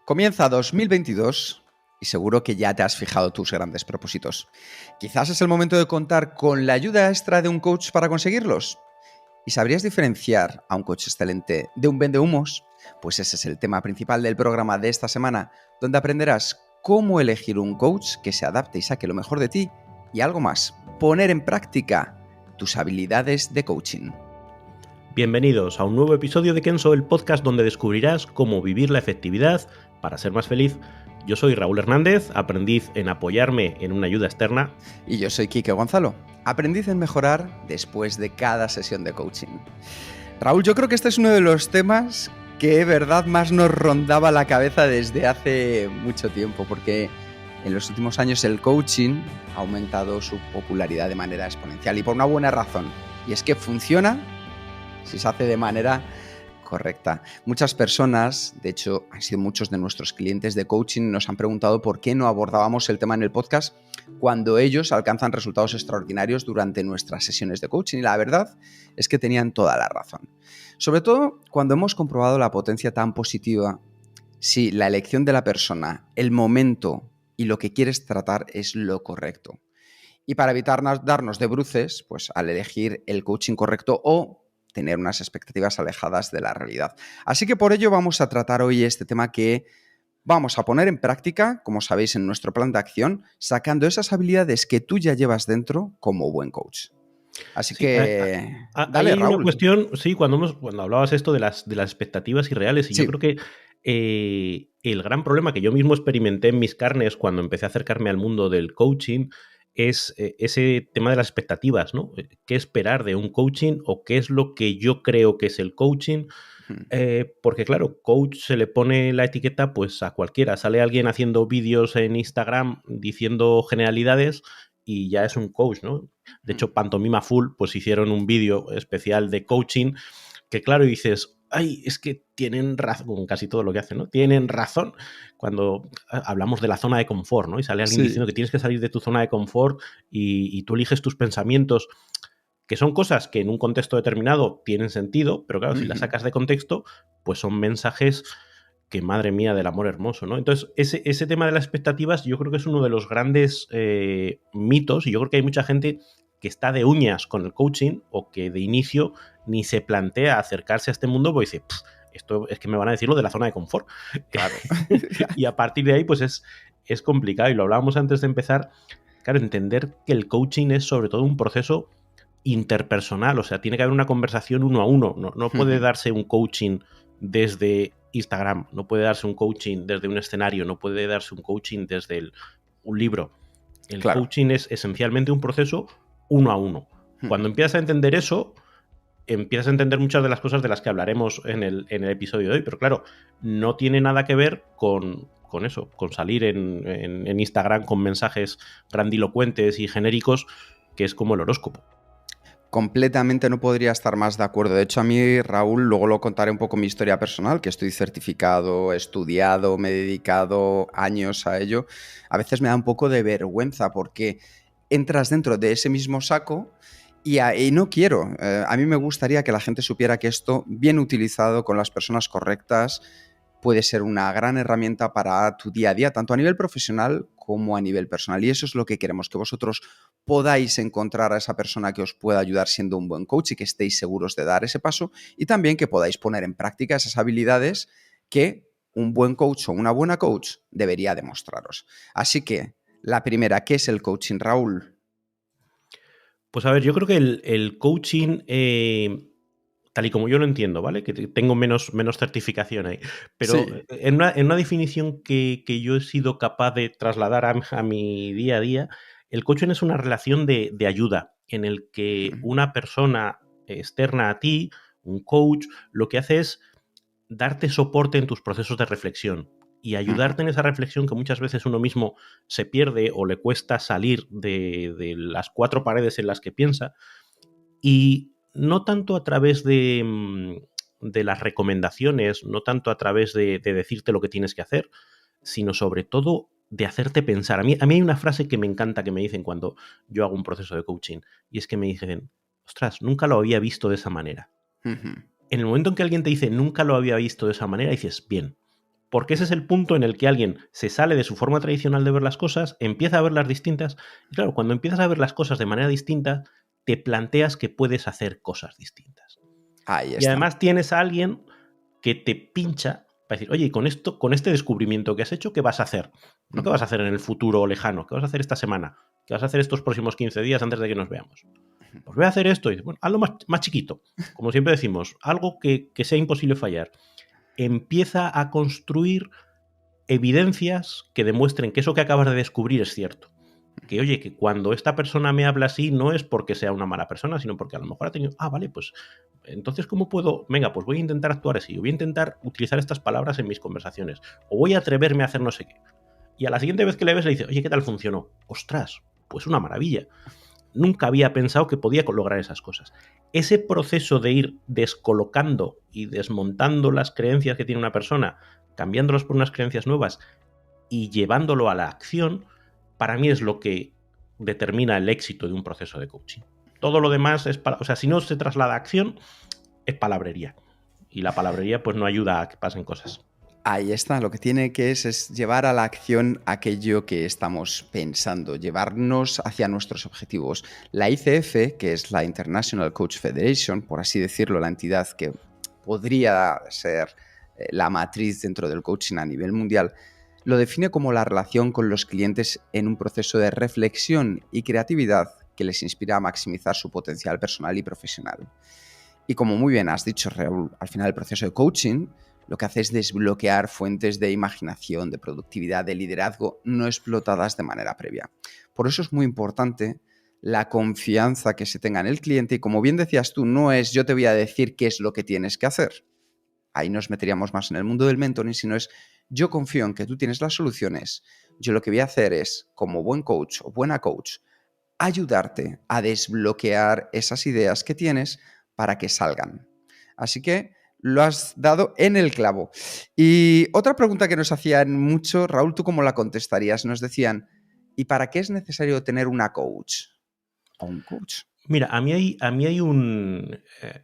Comienza 2022 y seguro que ya te has fijado tus grandes propósitos. Quizás es el momento de contar con la ayuda extra de un coach para conseguirlos. ¿Y sabrías diferenciar a un coach excelente de un vendehumos? Pues ese es el tema principal del programa de esta semana, donde aprenderás cómo elegir un coach que se adapte y saque lo mejor de ti y algo más, poner en práctica tus habilidades de coaching. Bienvenidos a un nuevo episodio de Kenso, el podcast donde descubrirás cómo vivir la efectividad para ser más feliz. Yo soy Raúl Hernández, aprendiz en apoyarme en una ayuda externa. Y yo soy Quique Gonzalo, aprendiz en mejorar después de cada sesión de coaching. Raúl, yo creo que este es uno de los temas que de verdad más nos rondaba la cabeza desde hace mucho tiempo, porque en los últimos años el coaching ha aumentado su popularidad de manera exponencial y por una buena razón, y es que funciona si se hace de manera correcta. Muchas personas, de hecho han sido muchos de nuestros clientes de coaching, nos han preguntado por qué no abordábamos el tema en el podcast cuando ellos alcanzan resultados extraordinarios durante nuestras sesiones de coaching, y la verdad es que tenían toda la razón. Sobre todo cuando hemos comprobado la potencia tan positiva si la elección de la persona, el momento y lo que quieres tratar es lo correcto. Y para evitar darnos de bruces, pues al elegir el coaching correcto o tener unas expectativas alejadas de la realidad. Así que por ello vamos a tratar hoy este tema que vamos a poner en práctica, como sabéis, en nuestro plan de acción, sacando esas habilidades que tú ya llevas dentro como buen coach. Así Sí, que ahí dale, hay una Raúl. cuestión, sí, cuando hablabas esto de las expectativas irreales, y yo Sí. creo que el gran problema que yo mismo experimenté en mis carnes cuando empecé a acercarme al mundo del coaching es ese tema de las expectativas, ¿no? ¿Qué esperar de un coaching o qué es lo que yo creo que es el coaching? Porque claro, coach se le pone la etiqueta pues a cualquiera. Sale alguien haciendo vídeos en Instagram diciendo generalidades y ya es un coach, ¿no? De hecho, Pantomima Full pues hicieron un vídeo especial de coaching que claro, dices, ay, es que tienen razón, con casi todo lo que hacen, ¿no? Tienen razón cuando hablamos de la zona de confort, ¿no? Y sale alguien diciendo que tienes que salir de tu zona de confort y tú eliges tus pensamientos, que son cosas que en un contexto determinado tienen sentido, pero claro, si las sacas de contexto, pues son mensajes que, madre mía, del amor hermoso, ¿no? Entonces, ese tema de las expectativas yo creo que es uno de los grandes mitos, y yo creo que hay mucha gente que está de uñas con el coaching o que de inicio ni se plantea acercarse a este mundo porque dice, esto es que me van a decir lo de la zona de confort. Claro. Y a partir de ahí, pues es complicado. Y lo hablábamos antes de empezar, claro, entender que el coaching es sobre todo un proceso interpersonal, o sea, tiene que haber una conversación uno a uno, no puede darse un coaching desde Instagram, no puede darse un coaching desde un escenario, no puede darse un coaching desde un libro. El Claro. coaching es esencialmente un proceso uno a uno. Cuando empiezas a entender eso, empiezas a entender muchas de las cosas de las que hablaremos en el episodio de hoy, pero claro, no tiene nada que ver con eso, con salir en Instagram con mensajes grandilocuentes y genéricos, que es como el horóscopo. Completamente no podría estar más de acuerdo. De hecho, a mí, Raúl, luego lo contaré un poco mi historia personal, que estoy certificado, estudiado, me he dedicado años a ello. A veces me da un poco de vergüenza porque entras dentro de ese mismo saco y no quiero. A mí me gustaría que la gente supiera que esto, bien utilizado con las personas correctas, puede ser una gran herramienta para tu día a día, tanto a nivel profesional como a nivel personal. Y eso es lo que queremos, que vosotros podáis encontrar a esa persona que os pueda ayudar siendo un buen coach y que estéis seguros de dar ese paso, y también que podáis poner en práctica esas habilidades que un buen coach o una buena coach debería demostraros. Así que, la primera, ¿qué es el coaching, Raúl? Pues a ver, yo creo que el coaching, tal y como yo lo entiendo, ¿vale? Que tengo menos certificación ahí. Pero Sí. en una definición que yo he sido capaz de trasladar a mi día a día, el coaching es una relación de ayuda en el que una persona externa a ti, un coach, lo que hace es darte soporte en tus procesos de reflexión y ayudarte en esa reflexión que muchas veces uno mismo se pierde o le cuesta salir de las cuatro paredes en las que piensa, y no tanto a través de las recomendaciones, no tanto a través de decirte lo que tienes que hacer, sino sobre todo de hacerte pensar. A mí hay una frase que me encanta que me dicen cuando yo hago un proceso de coaching, y es que me dicen, ostras, nunca lo había visto de esa manera. En el momento en que alguien te dice nunca lo había visto de esa manera, dices, bien, Porque ese es el punto en el que alguien se sale de su forma tradicional de ver las cosas, empieza a verlas distintas, y claro, cuando empiezas a ver las cosas de manera distinta, te planteas que puedes hacer cosas distintas. Ahí Y está. además tienes a alguien que te pincha para decir, oye, con esto, con este descubrimiento que has hecho, ¿qué vas a hacer? No qué vas a hacer en el futuro lejano, ¿qué vas a hacer esta semana? ¿Qué vas a hacer estos próximos 15 días antes de que nos veamos? Pues voy a hacer esto. Y bueno, hazlo más chiquito. Como siempre decimos, algo que sea imposible fallar. Empieza a construir evidencias que demuestren que eso que acabas de descubrir es cierto. Que oye, que cuando esta persona me habla así no es porque sea una mala persona, sino porque a lo mejor ha tenido, vale, pues entonces ¿cómo puedo? Venga, pues voy a intentar actuar así, voy a intentar utilizar estas palabras en mis conversaciones, o voy a atreverme a hacer no sé qué. Y a la siguiente vez que le ves le dices, oye, ¿qué tal funcionó? Ostras, pues una maravilla. Nunca había pensado que podía lograr esas cosas. Ese proceso de ir descolocando y desmontando las creencias que tiene una persona, cambiándolas por unas creencias nuevas y llevándolo a la acción, para mí es lo que determina el éxito de un proceso de coaching. Todo lo demás es, o sea, si no se traslada a acción, es palabrería. Y la palabrería pues no ayuda a que pasen cosas. Ahí está, lo que tiene que es llevar a la acción aquello que estamos pensando, llevarnos hacia nuestros objetivos. La ICF, que es la International Coach Federation, por así decirlo, la entidad que podría ser la matriz dentro del coaching a nivel mundial, lo define como la relación con los clientes en un proceso de reflexión y creatividad que les inspira a maximizar su potencial personal y profesional. Y como muy bien has dicho, Raúl, al final el proceso de coaching lo que hace es desbloquear fuentes de imaginación, de productividad, de liderazgo no explotadas de manera previa. Por eso es muy importante la confianza que se tenga en el cliente y, como bien decías tú, no es yo te voy a decir qué es lo que tienes que hacer. Ahí nos meteríamos más en el mundo del mentoring, sino es yo confío en que tú tienes las soluciones. Yo lo que voy a hacer es, como buen coach o buena coach, ayudarte a desbloquear esas ideas que tienes para que salgan. Así que lo has dado en el clavo. Y otra pregunta que nos hacían mucho, Raúl, ¿tú cómo la contestarías? Nos decían, ¿y para qué es necesario tener una coach o un coach? Mira, a mí hay un...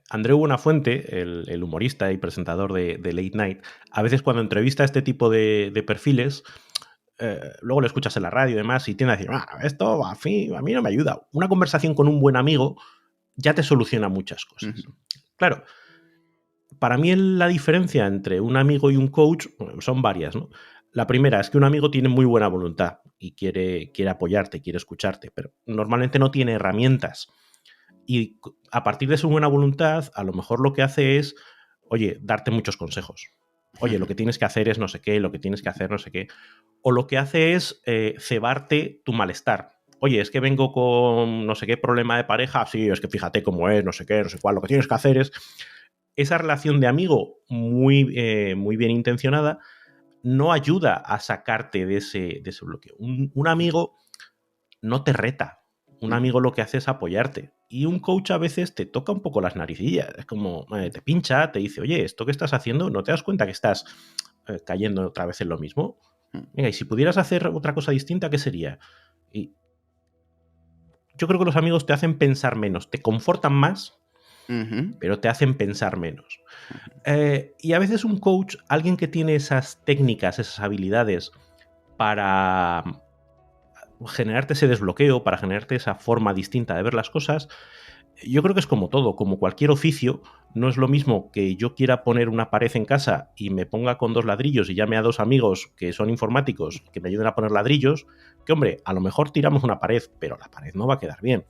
Andreu Buenafuente, el humorista y presentador de Late Night, a veces cuando entrevista a este tipo de perfiles, luego lo escuchas en la radio y demás y tiende a decir, esto a mí no me ayuda. Una conversación con un buen amigo ya te soluciona muchas cosas. Claro, para mí la diferencia entre un amigo y un coach son varias, ¿no? La primera es que un amigo tiene muy buena voluntad y quiere apoyarte, quiere escucharte, pero normalmente no tiene herramientas. Y a partir de su buena voluntad, a lo mejor lo que hace es, oye, darte muchos consejos. Oye, lo que tienes que hacer es no sé qué, lo que tienes que hacer no sé qué. O lo que hace es cebarte tu malestar. Oye, es que vengo con no sé qué problema de pareja. Sí, es que fíjate cómo es, no sé qué, no sé cuál. Lo que tienes que hacer es esa relación de amigo muy bien intencionada no ayuda a sacarte de ese bloqueo. Un amigo no te reta. Un amigo lo que hace es apoyarte. Y un coach a veces te toca un poco las naricillas. Es como, te pincha, te dice, oye, esto que estás haciendo, ¿no te das cuenta que estás cayendo otra vez en lo mismo? Venga, y si pudieras hacer otra cosa distinta, ¿qué sería? Y yo creo que los amigos te hacen pensar menos, te confortan más, pero te hacen pensar menos. Y a veces un coach, alguien que tiene esas técnicas, esas habilidades para generarte ese desbloqueo, para generarte esa forma distinta de ver las cosas, yo creo que es como todo, como cualquier oficio, no es lo mismo que yo quiera poner una pared en casa y me ponga con 2 ladrillos y llame a 2 amigos que son informáticos que me ayuden a poner ladrillos, que hombre, a lo mejor tiramos una pared, pero la pared no va a quedar bien.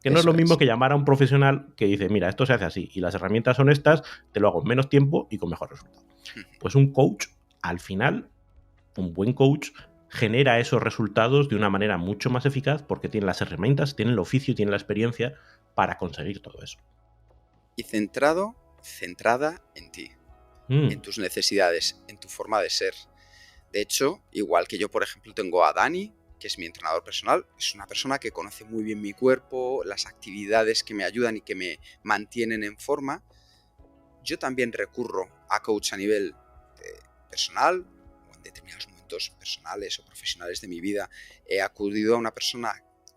Que no es Eso lo mismo es. que llamar a un profesional que dice, mira, esto se hace así y las herramientas son estas, te lo hago en menos tiempo y con mejor resultado. Pues un coach, al final, un buen coach genera esos resultados de una manera mucho más eficaz porque tiene las herramientas, tiene el oficio, tiene la experiencia para conseguir todo eso. Y centrada en ti, en tus necesidades, en tu forma de ser. De hecho, igual que yo, por ejemplo, tengo a Dani, que es mi entrenador personal, es una persona que conoce muy bien mi cuerpo, las actividades que me ayudan y que me mantienen en forma. Yo también recurro a coach a nivel personal, o en determinados momentos personales o profesionales de mi vida, he acudido a una persona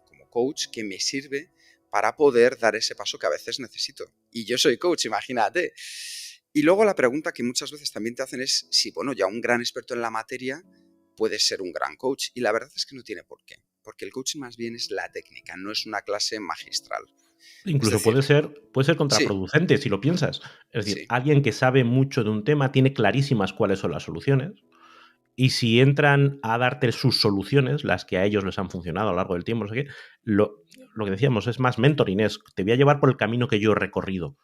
como coach que me sirve para poder dar ese paso que a veces necesito. Y yo soy coach, imagínate. Y luego la pregunta que muchas veces también te hacen es si, bueno, ya un gran experto en la materia puede ser un gran coach. Y la verdad es que no tiene por qué. Porque el coaching más bien es la técnica, no es una clase magistral. Es Incluso decir, puede ser sí, contraproducente si lo piensas. Es decir, sí. alguien que sabe mucho de un tema tiene clarísimas cuáles son las soluciones. Y si entran a darte sus soluciones, las que a ellos les han funcionado a lo largo del tiempo, no sé qué, lo que decíamos es más mentoring, es te voy a llevar por el camino que yo he recorrido.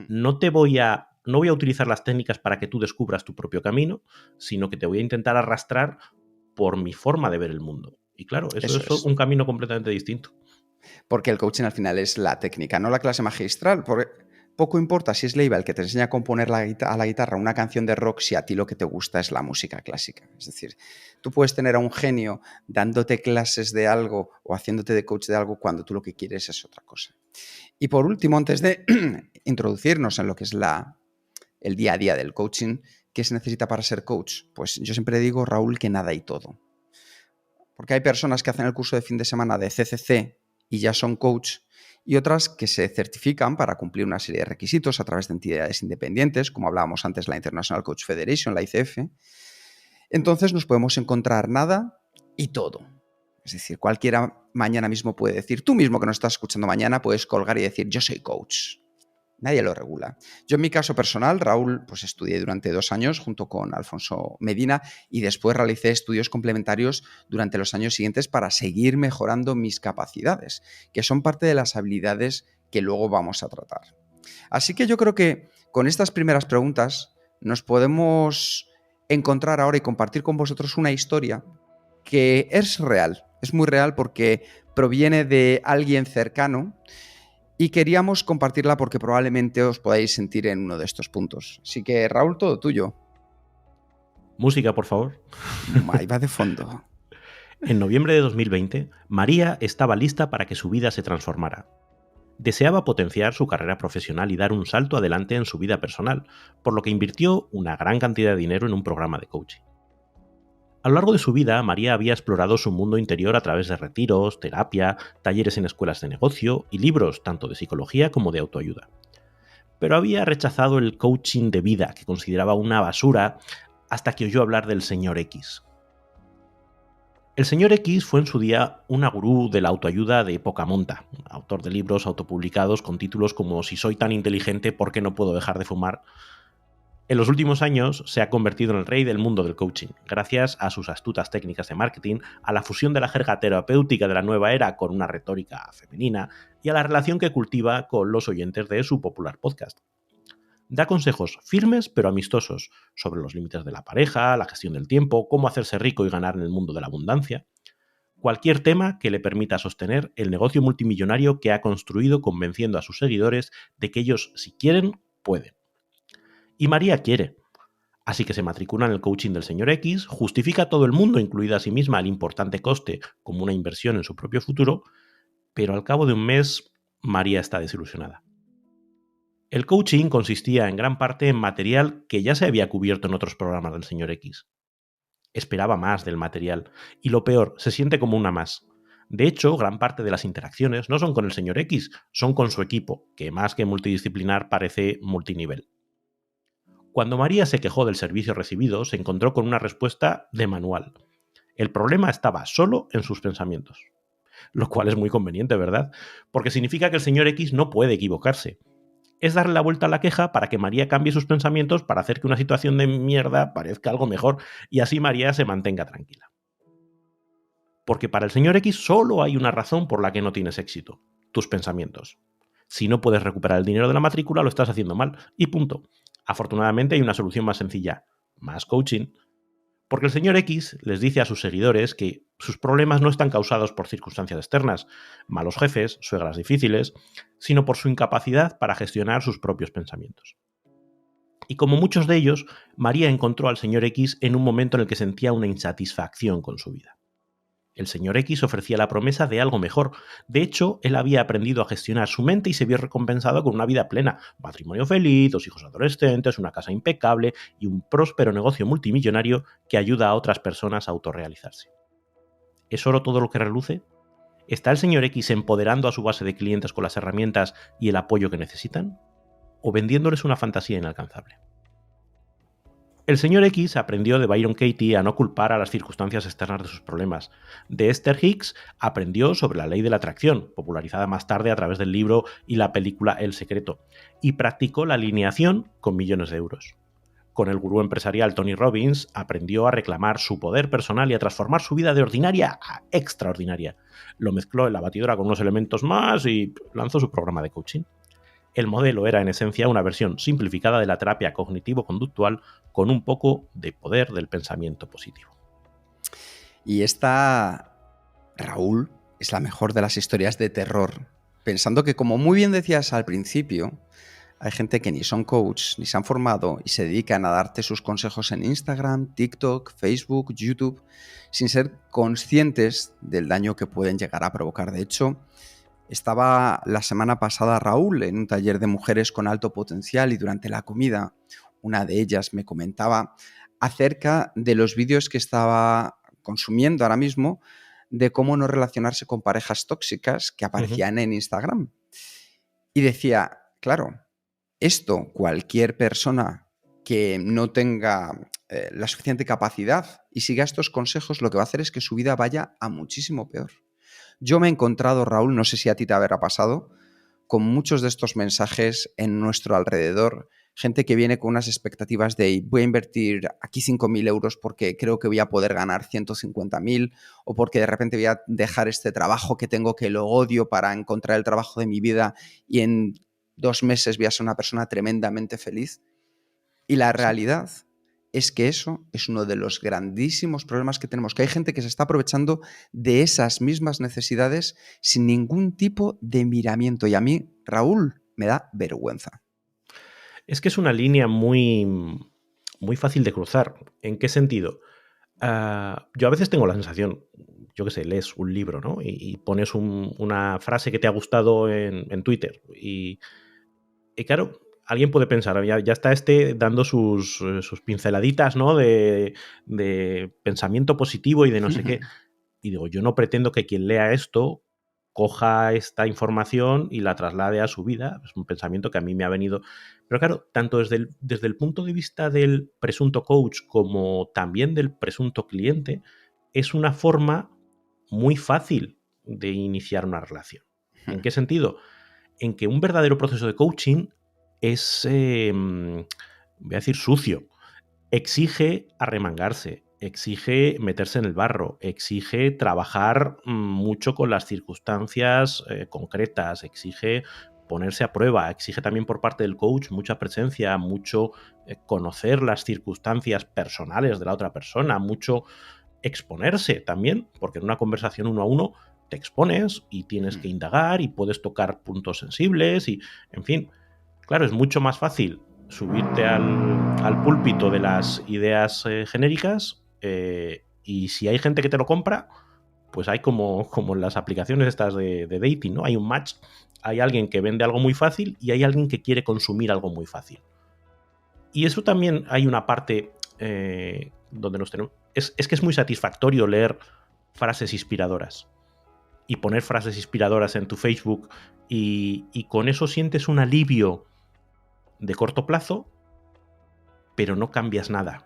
No voy a utilizar las técnicas para que tú descubras tu propio camino, sino que te voy a intentar arrastrar por mi forma de ver el mundo. Y claro, eso Eso es es. un camino completamente distinto. Porque el coaching al final es la técnica, no la clase magistral. Porque poco importa si es Leiva el que te enseña a componer a la guitarra una canción de rock si a ti lo que te gusta es la música clásica. Es decir, tú puedes tener a un genio dándote clases de algo o haciéndote de coach de algo cuando tú lo que quieres es otra cosa. Y por último, antes de introducirnos en lo que es el día a día del coaching, ¿qué se necesita para ser coach? Pues yo siempre digo, Raúl, que nada y todo. Porque hay personas que hacen el curso de fin de semana de CCC y ya son coach, y otras que se certifican para cumplir una serie de requisitos a través de entidades independientes, como hablábamos antes, la International Coach Federation, la ICF. Entonces nos podemos encontrar nada y todo. Es decir, cualquiera mañana mismo puede decir, tú mismo que nos estás escuchando mañana, puedes colgar y decir, yo soy coach. Nadie lo regula. Yo en mi caso personal, Raúl, pues estudié durante 2 años junto con Alfonso Medina y después realicé estudios complementarios durante los años siguientes para seguir mejorando mis capacidades, que son parte de las habilidades que luego vamos a tratar. Así que yo creo que con estas primeras preguntas nos podemos encontrar ahora y compartir con vosotros una historia que es real, es muy real porque proviene de alguien cercano y queríamos compartirla porque probablemente os podáis sentir en uno de estos puntos. Así que, Raúl, todo tuyo. Música, por favor. Ahí va de fondo. En noviembre de 2020, María estaba lista para que su vida se transformara. Deseaba potenciar su carrera profesional y dar un salto adelante en su vida personal, por lo que invirtió una gran cantidad de dinero en un programa de coaching. A lo largo de su vida, María había explorado su mundo interior a través de retiros, terapia, talleres en escuelas de negocio y libros tanto de psicología como de autoayuda. Pero había rechazado el coaching de vida, que consideraba una basura, hasta que oyó hablar del señor X. El señor X fue en su día una gurú de la autoayuda de poca monta, autor de libros autopublicados con títulos como Si soy tan inteligente, ¿por qué no puedo dejar de fumar? En los últimos años se ha convertido en el rey del mundo del coaching, gracias a sus astutas técnicas de marketing, a la fusión de la jerga terapéutica de la nueva era con una retórica femenina y a la relación que cultiva con los oyentes de su popular podcast. Da consejos firmes pero amistosos sobre los límites de la pareja, la gestión del tiempo, cómo hacerse rico y ganar en el mundo de la abundancia. Cualquier tema que le permita sostener el negocio multimillonario que ha construido convenciendo a sus seguidores de que ellos, si quieren, pueden. Y María quiere. Así que se matricula en el coaching del señor X, justifica a todo el mundo, incluida a sí misma, el importante coste como una inversión en su propio futuro, pero al cabo de un mes, María está desilusionada. El coaching consistía en gran parte en material que ya se había cubierto en otros programas del señor X. Esperaba más del material, y lo peor, se siente como una más. De hecho, gran parte de las interacciones no son con el señor X, son con su equipo, que más que multidisciplinar parece multinivel. Cuando María se quejó del servicio recibido, se encontró con una respuesta de manual. El problema estaba solo en sus pensamientos. Lo cual es muy conveniente, ¿verdad? Porque significa que el señor X no puede equivocarse. Es darle la vuelta a la queja para que María cambie sus pensamientos para hacer que una situación de mierda parezca algo mejor y así María se mantenga tranquila. Porque para el señor X solo hay una razón por la que no tienes éxito: tus pensamientos. Si no puedes recuperar el dinero de la matrícula, lo estás haciendo mal. Y punto. Afortunadamente hay una solución más sencilla: más coaching. Porque el señor X les dice a sus seguidores que sus problemas no están causados por circunstancias externas, malos jefes, suegras difíciles, sino por su incapacidad para gestionar sus propios pensamientos. Y como muchos de ellos, María encontró al señor X en un momento en el que sentía una insatisfacción con su vida. El señor X ofrecía la promesa de algo mejor. De hecho, él había aprendido a gestionar su mente y se vio recompensado con una vida plena: matrimonio feliz, 2 hijos adolescentes, una casa impecable y un próspero negocio multimillonario que ayuda a otras personas a autorrealizarse. ¿Es oro todo lo que reluce? ¿Está el señor X empoderando a su base de clientes con las herramientas y el apoyo que necesitan? o vendiéndoles una fantasía inalcanzable. El señor X aprendió de Byron Katie a no culpar a las circunstancias externas de sus problemas. De Esther Hicks aprendió sobre la ley de la atracción, popularizada más tarde a través del libro y la película El Secreto, y practicó la alineación con millones de euros. Con el gurú empresarial Tony Robbins aprendió a reclamar su poder personal y a transformar su vida de ordinaria a extraordinaria. Lo mezcló en la batidora con unos elementos más y lanzó su programa de coaching. El modelo era en esencia una versión simplificada de la terapia cognitivo-conductual con un poco de poder del pensamiento positivo. Y esta, Raúl, es la mejor de las historias de terror, pensando que, como muy bien decías al principio, hay gente que ni son coach, ni se han formado y se dedican a darte sus consejos en Instagram, TikTok, Facebook, YouTube, sin ser conscientes del daño que pueden llegar a provocar. De hecho, estaba la semana pasada Raúl en un taller de mujeres con alto potencial y durante la comida una de ellas me comentaba acerca de los vídeos que estaba consumiendo ahora mismo de cómo no relacionarse con parejas tóxicas que aparecían en Instagram. Y decía, claro, esto cualquier persona que no tenga la suficiente capacidad y siga estos consejos, lo que va a hacer es que su vida vaya a muchísimo peor. Yo me he encontrado, Raúl, no sé si a ti te habrá pasado, con muchos de estos mensajes en nuestro alrededor, gente que viene con unas expectativas de voy a invertir aquí 5.000 euros porque creo que voy a poder ganar 150.000 o porque de repente voy a dejar este trabajo que tengo que lo odio para encontrar el trabajo de mi vida y en 2 meses voy a ser una persona tremendamente feliz. Y la realidad es que eso es uno de los grandísimos problemas que tenemos, que hay gente que se está aprovechando de esas mismas necesidades sin ningún tipo de miramiento. Y a mí, Raúl, me da vergüenza. Es que es una línea muy fácil de cruzar. ¿En qué sentido? Yo a veces tengo la sensación, yo qué sé, lees un libro, ¿no? Y pones una frase que te ha gustado en Twitter. Y claro, alguien puede pensar, ya está dando sus pinceladitas, ¿no? De pensamiento positivo y de no sé qué. Y digo, yo no pretendo que quien lea esto coja esta información y la traslade a su vida. Es un pensamiento que a mí me ha venido. Pero claro, tanto desde el punto de vista del presunto coach como también del presunto cliente, es una forma muy fácil de iniciar una relación. ¿En qué sentido? En que un verdadero proceso de coaching es, voy a decir, sucio. Exige arremangarse, exige meterse en el barro, exige trabajar mucho con las circunstancias concretas, exige ponerse a prueba, exige también por parte del coach mucha presencia, mucho conocer las circunstancias personales de la otra persona, mucho exponerse también, porque en una conversación uno a uno te expones y tienes que indagar y puedes tocar puntos sensibles y, en fin, claro, es mucho más fácil subirte al púlpito de las ideas genéricas y si hay gente que te lo compra, pues hay como en las aplicaciones estas de dating, ¿no? Hay un match, hay alguien que vende algo muy fácil y hay alguien que quiere consumir algo muy fácil. Y eso también hay una parte donde nos tenemos... Es que es muy satisfactorio leer frases inspiradoras y poner frases inspiradoras en tu Facebook y con eso sientes un alivio de corto plazo, pero no cambias nada.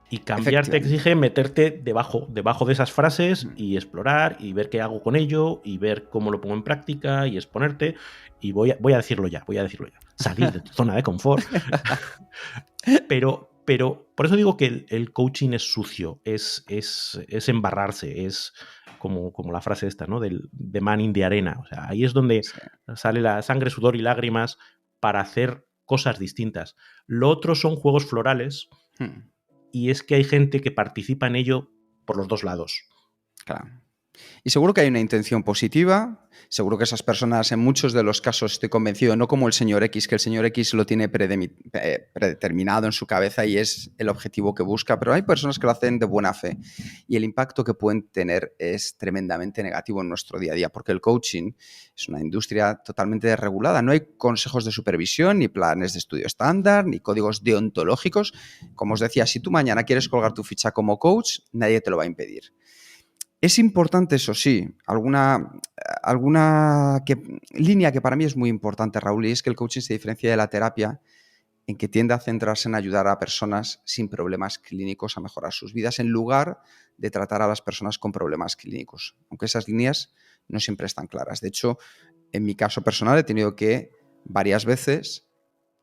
Y cambiar te exige meterte debajo de esas frases y explorar y ver qué hago con ello y ver cómo lo pongo en práctica y exponerte. Y voy a decirlo ya. Salir de tu zona de confort. pero por eso digo que el coaching es sucio, es embarrarse, es como la frase esta, ¿no? De man in the arena. O sea, ahí es donde sale la sangre, sudor y lágrimas para hacer cosas distintas. Lo otro son juegos florales y es que hay gente que participa en ello por los dos lados. Claro. Y seguro que hay una intención positiva, seguro que esas personas en muchos de los casos, estoy convencido, no como el señor X, que el señor X lo tiene predeterminado en su cabeza y es el objetivo que busca, pero hay personas que lo hacen de buena fe y el impacto que pueden tener es tremendamente negativo en nuestro día a día, porque el coaching es una industria totalmente desregulada, no hay consejos de supervisión, ni planes de estudio estándar, ni códigos deontológicos. Como os decía, si tú mañana quieres colgar tu ficha como coach, nadie te lo va a impedir. Es importante, eso sí, línea que para mí es muy importante, Raúl, y es que el coaching se diferencia de la terapia en que tiende a centrarse en ayudar a personas sin problemas clínicos a mejorar sus vidas en lugar de tratar a las personas con problemas clínicos, aunque esas líneas no siempre están claras. De hecho, en mi caso personal he tenido que varias veces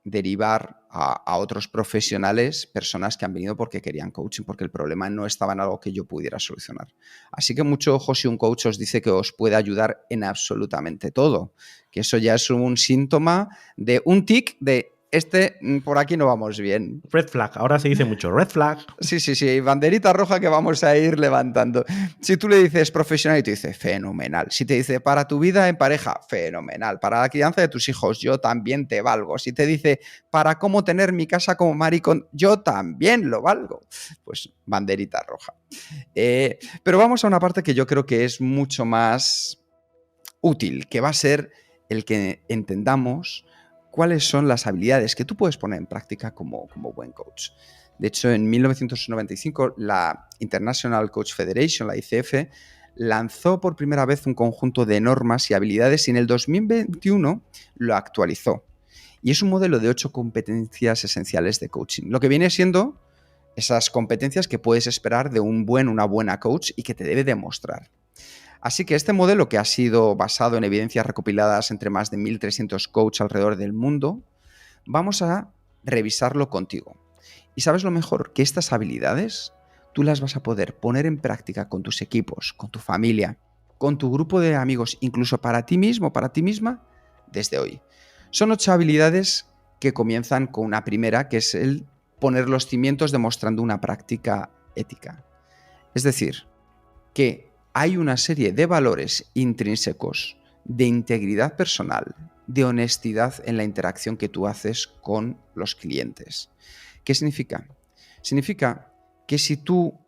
derivar a otros profesionales, personas que han venido porque querían coaching, porque el problema no estaba en algo que yo pudiera solucionar. Así que mucho ojo si un coach os dice que os puede ayudar en absolutamente todo, que eso ya es un síntoma de un tic de por aquí no vamos bien. Red flag, ahora se dice mucho red flag. Sí, banderita roja que vamos a ir levantando. Si tú le dices profesional y te dice fenomenal. Si te dice para tu vida en pareja, fenomenal. Para la crianza de tus hijos, yo también te valgo. Si te dice para cómo tener mi casa como maricón, yo también lo valgo. Pues banderita roja. Pero vamos a una parte que yo creo que es mucho más útil, que va a ser el que entendamos cuáles son las habilidades que tú puedes poner en práctica como buen coach. De hecho, en 1995, la International Coach Federation, la ICF, lanzó por primera vez un conjunto de normas y habilidades y en el 2021 lo actualizó. Y es un modelo de 8 competencias esenciales de coaching. Lo que viene siendo esas competencias que puedes esperar de una buena coach y que te debe demostrar. Así que este modelo, que ha sido basado en evidencias recopiladas entre más de 1.300 coaches alrededor del mundo, vamos a revisarlo contigo. ¿Y sabes lo mejor? Que estas habilidades tú las vas a poder poner en práctica con tus equipos, con tu familia, con tu grupo de amigos, incluso para ti mismo, para ti misma, desde hoy. Son 8 habilidades que comienzan con una primera, que es el poner los cimientos demostrando una práctica ética. Es decir, que hay una serie de valores intrínsecos de integridad personal, de honestidad en la interacción que tú haces con los clientes. ¿Qué significa? Significa que si tú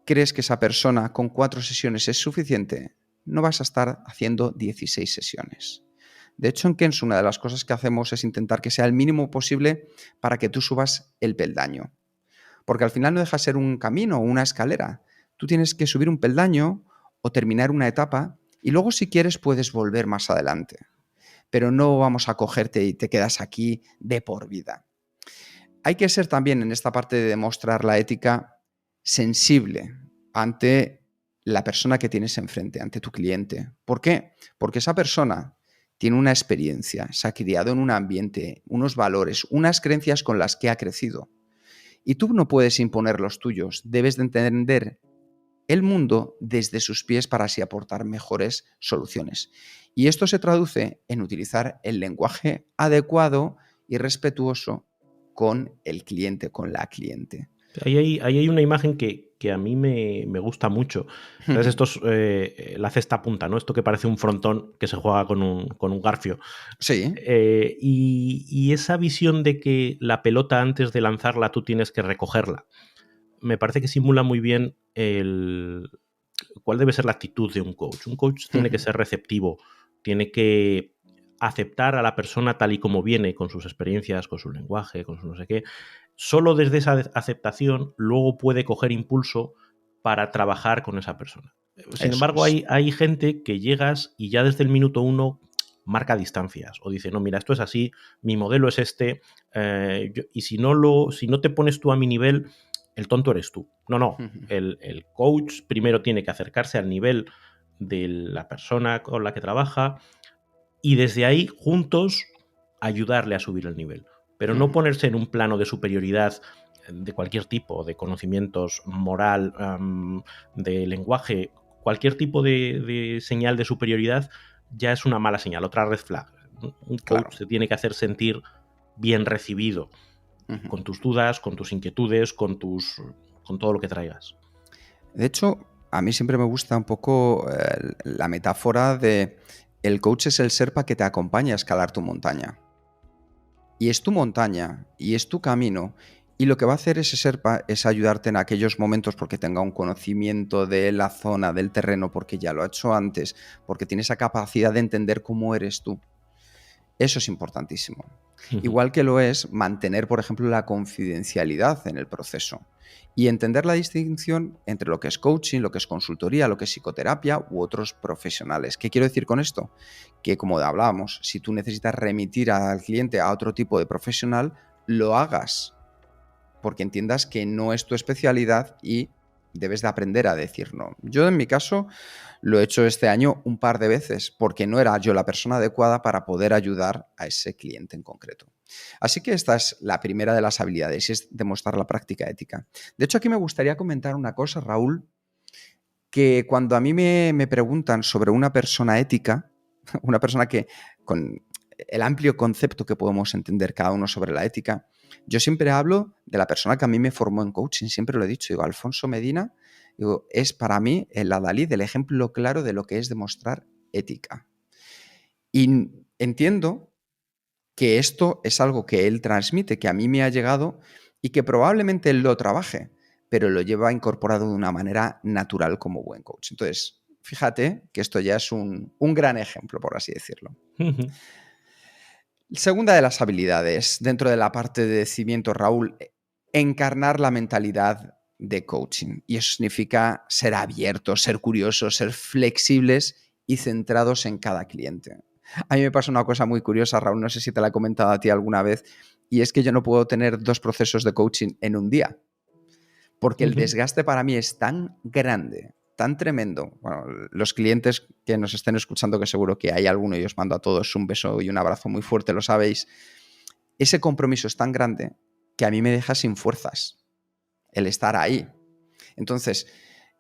crees que esa persona con 4 sesiones es suficiente, no vas a estar haciendo 16 sesiones. De hecho, en Kens una de las cosas que hacemos es intentar que sea el mínimo posible para que tú subas el peldaño. Porque al final no deja de ser un camino o una escalera. Tú tienes que subir un peldaño o terminar una etapa y luego si quieres puedes volver más adelante. Pero no vamos a cogerte y te quedas aquí de por vida. Hay que ser también en esta parte de demostrar la ética sensible ante la persona que tienes enfrente, ante tu cliente. ¿Por qué? Porque esa persona tiene una experiencia, se ha criado en un ambiente, unos valores, unas creencias con las que ha crecido. Y tú no puedes imponer los tuyos, debes de entender el mundo desde sus pies para así aportar mejores soluciones. Y esto se traduce en utilizar el lenguaje adecuado y respetuoso con el cliente, con la cliente. Ahí hay una imagen que a mí me gusta mucho. ¿Sabes? Esto es la cesta punta, ¿no? Esto que parece un frontón que se juega con un garfio. Sí. Y esa visión de que la pelota antes de lanzarla tú tienes que recogerla, me parece que simula muy bien cuál debe ser la actitud de un coach. Un coach tiene que ser receptivo, tiene que aceptar a la persona tal y como viene, con sus experiencias, con su lenguaje, con su no sé qué. Solo desde esa aceptación luego puede coger impulso para trabajar con esa persona. Sin embargo, hay gente que llegas y ya desde el minuto 1 marca distancias o dice, no, mira, esto es así, mi modelo es este, y si no te pones tú a mi nivel, el tonto eres tú. No. El coach primero tiene que acercarse al nivel de la persona con la que trabaja y desde ahí, juntos, ayudarle a subir el nivel. Pero no ponerse en un plano de superioridad de cualquier tipo, de conocimientos, moral, de lenguaje, cualquier tipo de señal de superioridad ya es una mala señal, otra red flag. Un coach se tiene que hacer sentir bien recibido con tus dudas, con tus inquietudes, con todo lo que traigas. De hecho, a mí siempre me gusta un poco la metáfora de el coach es el Sherpa que te acompaña a escalar tu montaña. Y es tu montaña, y es tu camino, y lo que va a hacer ese Sherpa es ayudarte en aquellos momentos porque tenga un conocimiento de la zona, del terreno, porque ya lo ha hecho antes, porque tiene esa capacidad de entender cómo eres tú. Eso es importantísimo. Ujú. Igual que lo es mantener, por ejemplo, la confidencialidad en el proceso y entender la distinción entre lo que es coaching, lo que es consultoría, lo que es psicoterapia u otros profesionales. ¿Qué quiero decir con esto? Que, como hablábamos, si tú necesitas remitir al cliente a otro tipo de profesional, lo hagas porque entiendas que no es tu especialidad y debes de aprender a decir no. Yo, en mi caso, lo he hecho este año un par de veces porque no era yo la persona adecuada para poder ayudar a ese cliente en concreto. Así que esta es la primera de las habilidades y es demostrar la práctica ética. De hecho, aquí me gustaría comentar una cosa, Raúl, que cuando a mí me preguntan sobre una persona ética, una persona que con el amplio concepto que podemos entender cada uno sobre la ética, yo siempre hablo de la persona que a mí me formó en coaching, siempre lo he dicho, digo, Alfonso Medina, digo, es para mí el adalid, el ejemplo claro de lo que es demostrar ética. Y entiendo que esto es algo que él transmite, que a mí me ha llegado y que probablemente él lo trabaje, pero lo lleva incorporado de una manera natural como buen coach. Entonces, fíjate que esto ya es un gran ejemplo, por así decirlo. Ujú. Segunda de las habilidades, dentro de la parte de cimiento, Raúl, encarnar la mentalidad de coaching. Y eso significa ser abiertos, ser curiosos, ser flexibles y centrados en cada cliente. A mí me pasa una cosa muy curiosa, Raúl, no sé si te la he comentado a ti alguna vez, y es que yo no puedo tener 2 procesos de coaching en un día, porque el Ujú. desgaste para mí es tan grande, tan tremendo. Bueno, los clientes que nos estén escuchando, que seguro que hay alguno y os mando a todos un beso y un abrazo muy fuerte, lo sabéis, ese compromiso es tan grande que a mí me deja sin fuerzas el estar ahí. Entonces,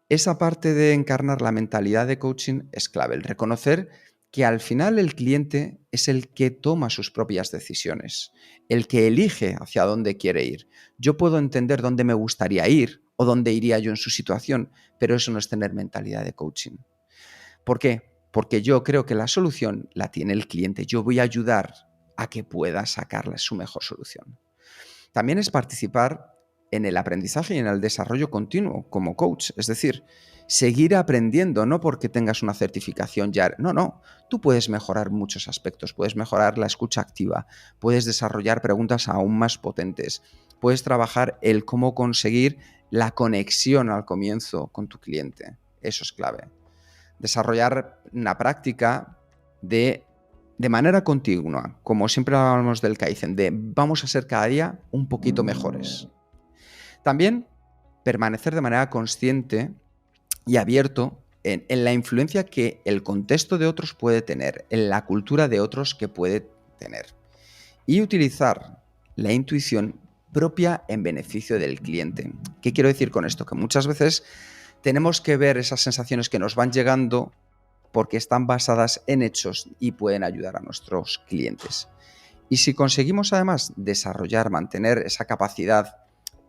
esa parte de encarnar la mentalidad de coaching es clave, el reconocer que al final el cliente es el que toma sus propias decisiones, el que elige hacia dónde quiere ir. Yo puedo entender dónde me gustaría ir o dónde iría yo en su situación, pero eso no es tener mentalidad de coaching. ¿Por qué? Porque yo creo que la solución la tiene el cliente. Yo voy a ayudar a que pueda sacarle su mejor solución. También es participar en el aprendizaje y en el desarrollo continuo como coach. Es decir, seguir aprendiendo, no porque tengas una certificación ya. No, no. Tú puedes mejorar muchos aspectos. Puedes mejorar la escucha activa. Puedes desarrollar preguntas aún más potentes. Puedes trabajar el cómo conseguir la conexión al comienzo con tu cliente. Eso es clave. Desarrollar una práctica de manera continua, como siempre hablamos del Kaizen, de vamos a ser cada día un poquito mejores. También permanecer de manera consciente y abierto en la influencia que el contexto de otros puede tener, en la cultura de otros que puede tener. Y utilizar la intuición propia en beneficio del cliente. ¿Qué quiero decir con esto? Que muchas veces tenemos que ver esas sensaciones que nos van llegando porque están basadas en hechos y pueden ayudar a nuestros clientes. Y si conseguimos además desarrollar, mantener esa capacidad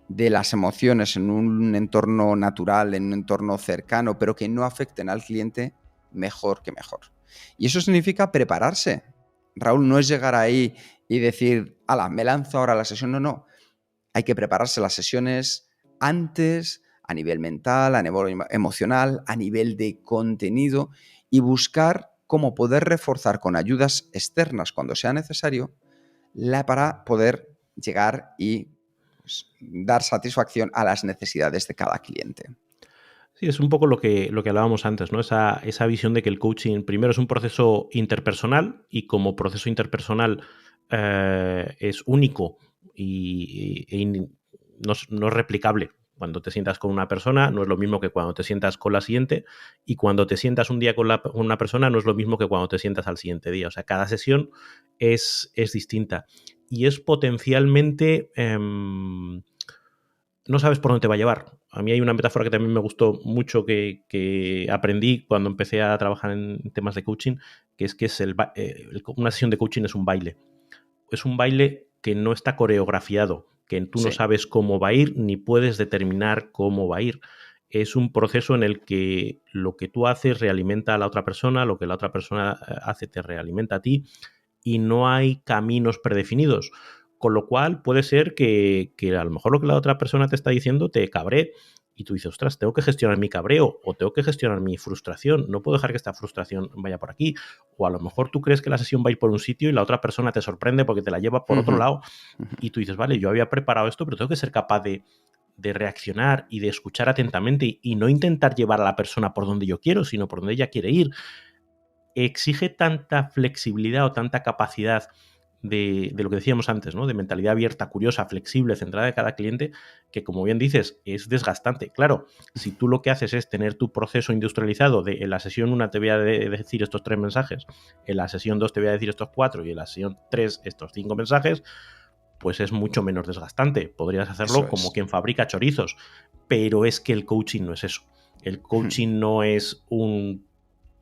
de las emociones en un entorno natural, en un entorno cercano, pero que no afecten al cliente, mejor que mejor. Y eso significa prepararse. Raúl, no es llegar ahí y decir, ala, me lanzo ahora a la sesión. No, no. Hay que prepararse las sesiones antes, a nivel mental, a nivel emocional, a nivel de contenido y buscar cómo poder reforzar con ayudas externas cuando sea necesario para poder llegar y pues, dar satisfacción a las necesidades de cada cliente. Sí, es un poco lo que hablábamos antes, ¿no? Esa visión de que el coaching primero es un proceso interpersonal y como proceso interpersonal es único y no es replicable. Cuando te sientas con una persona no es lo mismo que cuando te sientas con la siguiente y cuando te sientas un día con una persona no es lo mismo que cuando te sientas al siguiente día. O sea, cada sesión es distinta y es potencialmente... no sabes por dónde te va a llevar. A mí hay una metáfora que también me gustó mucho que aprendí cuando empecé a trabajar en temas de coaching, que es una sesión de coaching es un baile. Es un baile que no está coreografiado, que tú no Sí, sabes cómo va a ir ni puedes determinar cómo va a ir. Es un proceso en el que lo que tú haces realimenta a la otra persona, lo que la otra persona hace te realimenta a ti y no hay caminos predefinidos. Con lo cual puede ser que a lo mejor lo que la otra persona te está diciendo te cabree y tú dices, ostras, tengo que gestionar mi cabreo o tengo que gestionar mi frustración, no puedo dejar que esta frustración vaya por aquí. O a lo mejor tú crees que la sesión va a ir por un sitio y la otra persona te sorprende porque te la lleva por otro Ujú, lado ujú. y tú dices, vale, yo había preparado esto, pero tengo que ser capaz de reaccionar y de escuchar atentamente y no intentar llevar a la persona por donde yo quiero, sino por donde ella quiere ir. Exige tanta flexibilidad o tanta capacidad de lo que decíamos antes, ¿no? De mentalidad abierta, curiosa, flexible, centrada en cada cliente, que como bien dices, es desgastante. Claro, si tú lo que haces es tener tu proceso industrializado de en la sesión 1 te voy a decir estos 3 mensajes, en la sesión 2 te voy a decir estos 4 y en la sesión 3 estos 5 mensajes, pues es mucho menos desgastante. Podrías Eso hacerlo como es. quien fabrica chorizos, pero es que el coaching no es eso. El coaching no es un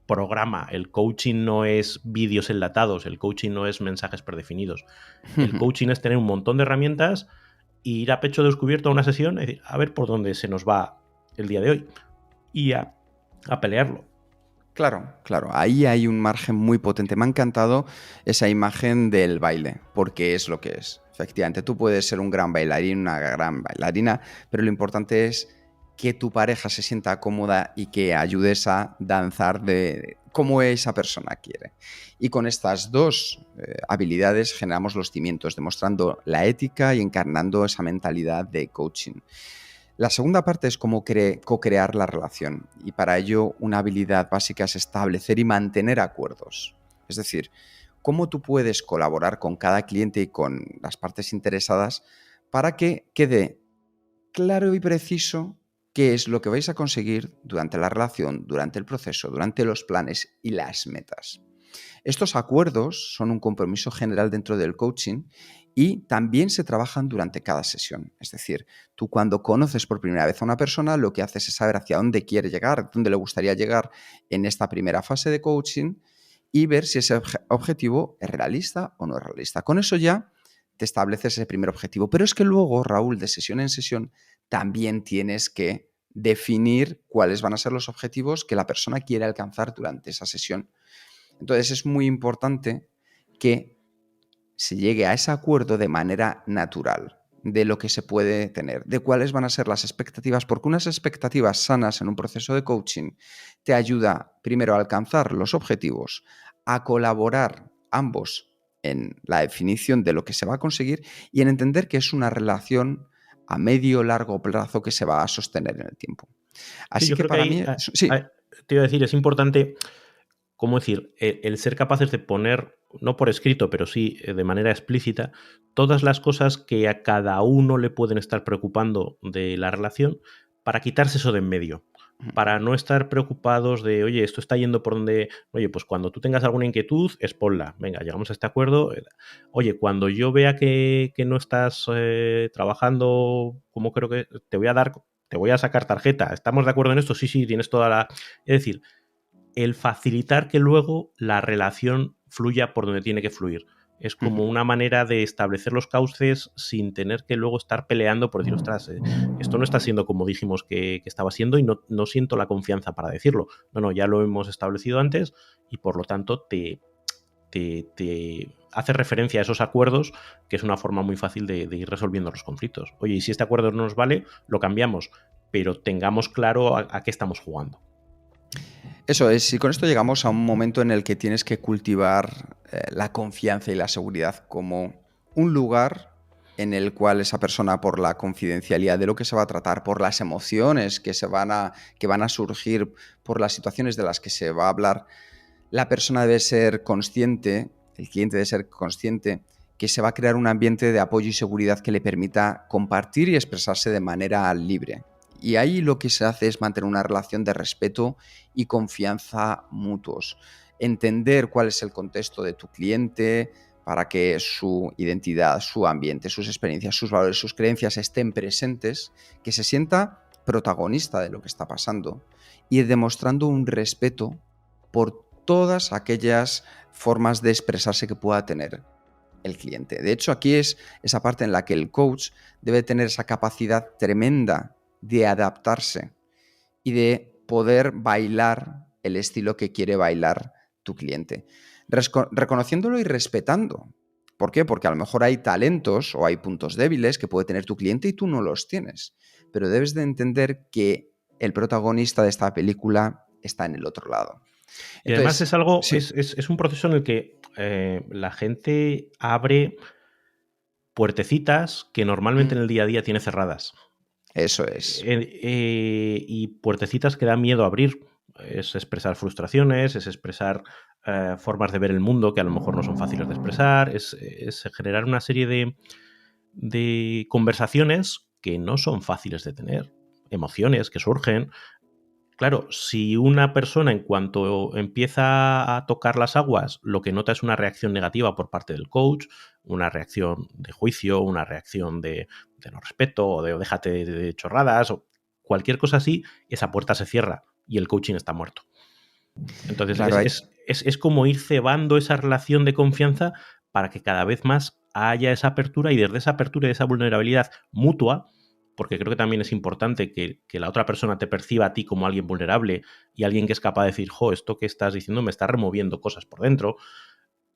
programa, el coaching no es vídeos enlatados, el coaching no es mensajes predefinidos. El coaching es tener un montón de herramientas e ir a pecho descubierto a una sesión y decir, a ver por dónde se nos va el día de hoy y a pelearlo. Claro, claro, ahí hay un margen muy potente. Me ha encantado esa imagen del baile, porque es lo que es. Efectivamente, tú puedes ser un gran bailarín, una gran bailarina, pero lo importante es que tu pareja se sienta cómoda y que ayudes a danzar de como esa persona quiere. Y con estas dos habilidades generamos los cimientos, demostrando la ética y encarnando esa mentalidad de coaching. La segunda parte es cómo co-crear la relación y para ello una habilidad básica es establecer y mantener acuerdos. Es decir, cómo tú puedes colaborar con cada cliente y con las partes interesadas para que quede claro y preciso qué es lo que vais a conseguir durante la relación, durante el proceso, durante los planes y las metas. Estos acuerdos son un compromiso general dentro del coaching y también se trabajan durante cada sesión. Es decir, tú cuando conoces por primera vez a una persona, lo que haces es saber hacia dónde quiere llegar, dónde le gustaría llegar en esta primera fase de coaching y ver si ese objetivo es realista o no es realista. Con eso ya te estableces ese primer objetivo. Pero es que luego, Raúl, de sesión en sesión, también tienes que definir cuáles van a ser los objetivos que la persona quiere alcanzar durante esa sesión. Entonces es muy importante que se llegue a ese acuerdo de manera natural de lo que se puede tener, de cuáles van a ser las expectativas, porque unas expectativas sanas en un proceso de coaching te ayuda primero a alcanzar los objetivos, a colaborar ambos en la definición de lo que se va a conseguir y en entender que es una relación a medio o largo plazo que se va a sostener en el tiempo. Sí, Así yo que creo que para ahí mí, sí. te iba a decir, es importante, ¿cómo decir? El ser capaces de poner, no por escrito, pero sí de manera explícita, todas las cosas que a cada uno le pueden estar preocupando de la relación para quitarse eso de en medio. Para no estar preocupados de, oye, esto está yendo por donde, oye, pues cuando tú tengas alguna inquietud, exponla. Venga, llegamos a este acuerdo. Oye, cuando yo vea que no estás trabajando como creo que te voy a sacar tarjeta. ¿Estamos de acuerdo en esto? Sí, sí, tienes toda la... Es decir, el facilitar que luego la relación fluya por donde tiene que fluir. Es como una manera de establecer los cauces sin tener que luego estar peleando por decir, ostras, esto no está siendo como dijimos que estaba siendo y no siento la confianza para decirlo. No, no, ya lo hemos establecido antes y por lo tanto te hace referencia a esos acuerdos, que es una forma muy fácil de ir resolviendo los conflictos. Oye, y si este acuerdo no nos vale, lo cambiamos, pero tengamos claro a qué estamos jugando. Eso es, y con esto llegamos a un momento en el que tienes que cultivar la confianza y la seguridad como un lugar en el cual esa persona, por la confidencialidad de lo que se va a tratar, por las emociones que van a surgir, por las situaciones de las que se va a hablar, la persona debe ser consciente, el cliente debe ser consciente que se va a crear un ambiente de apoyo y seguridad que le permita compartir y expresarse de manera libre. Y ahí lo que se hace es mantener una relación de respeto y confianza mutuos. Entender cuál es el contexto de tu cliente para que su identidad, su ambiente, sus experiencias, sus valores, sus creencias estén presentes, que se sienta protagonista de lo que está pasando y demostrando un respeto por todas aquellas formas de expresarse que pueda tener el cliente. De hecho, aquí es esa parte en la que el coach debe tener esa capacidad tremenda de adaptarse y de poder bailar el estilo que quiere bailar tu cliente, reconociéndolo y respetando ¿Por qué? Porque a lo mejor hay talentos o hay puntos débiles que puede tener tu cliente y tú no los tienes. Pero debes de entender que el protagonista de esta película está en el otro lado. Y además Entonces, es algo, sí. es un proceso en el que la gente abre puertecitas que normalmente en el día a día tiene cerradas. Eso es. Y puertecitas que da miedo abrir. Es expresar frustraciones, es expresar formas de ver el mundo que a lo mejor no son fáciles de expresar, es generar una serie de conversaciones que no son fáciles de tener, emociones que surgen. Claro, si una persona en cuanto empieza a tocar las aguas, lo que nota es una reacción negativa por parte del coach, una reacción de juicio, una reacción de no respeto o de déjate de chorradas o cualquier cosa así, esa puerta se cierra y el coaching está muerto. Entonces Claro, es como ir cebando esa relación de confianza para que cada vez más haya esa apertura y desde esa apertura y esa vulnerabilidad mutua, porque creo que también es importante que la otra persona te perciba a ti como alguien vulnerable y alguien que es capaz de decir, jo, esto que estás diciendo me está removiendo cosas por dentro.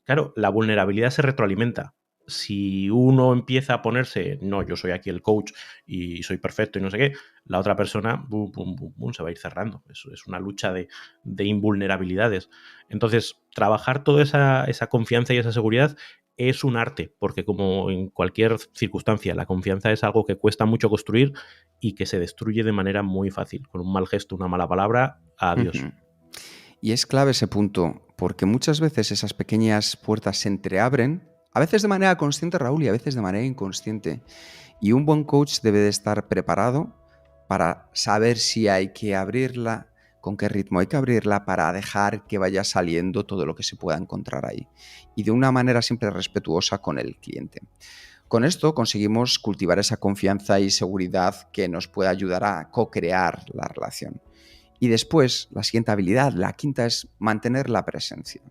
Claro, la vulnerabilidad se retroalimenta. Si uno empieza a ponerse, no, yo soy aquí el coach y soy perfecto y no sé qué, la otra persona bum, bum, bum, bum, se va a ir cerrando. Es una lucha de invulnerabilidades. Entonces, trabajar toda esa confianza y esa seguridad es un arte, porque como en cualquier circunstancia, la confianza es algo que cuesta mucho construir y que se destruye de manera muy fácil. Con un mal gesto, una mala palabra, adiós. y es clave ese punto, porque muchas veces esas pequeñas puertas se entreabren, a veces de manera consciente, Raúl, y a veces de manera inconsciente. Y un buen coach debe de estar preparado para saber si hay que abrirla, con qué ritmo hay que abrirla, para dejar que vaya saliendo todo lo que se pueda encontrar ahí. Y de una manera siempre respetuosa con el cliente. Con esto conseguimos cultivar esa confianza y seguridad que nos puede ayudar a co-crear la relación. Y después, la siguiente habilidad, la quinta, es mantener la presencia.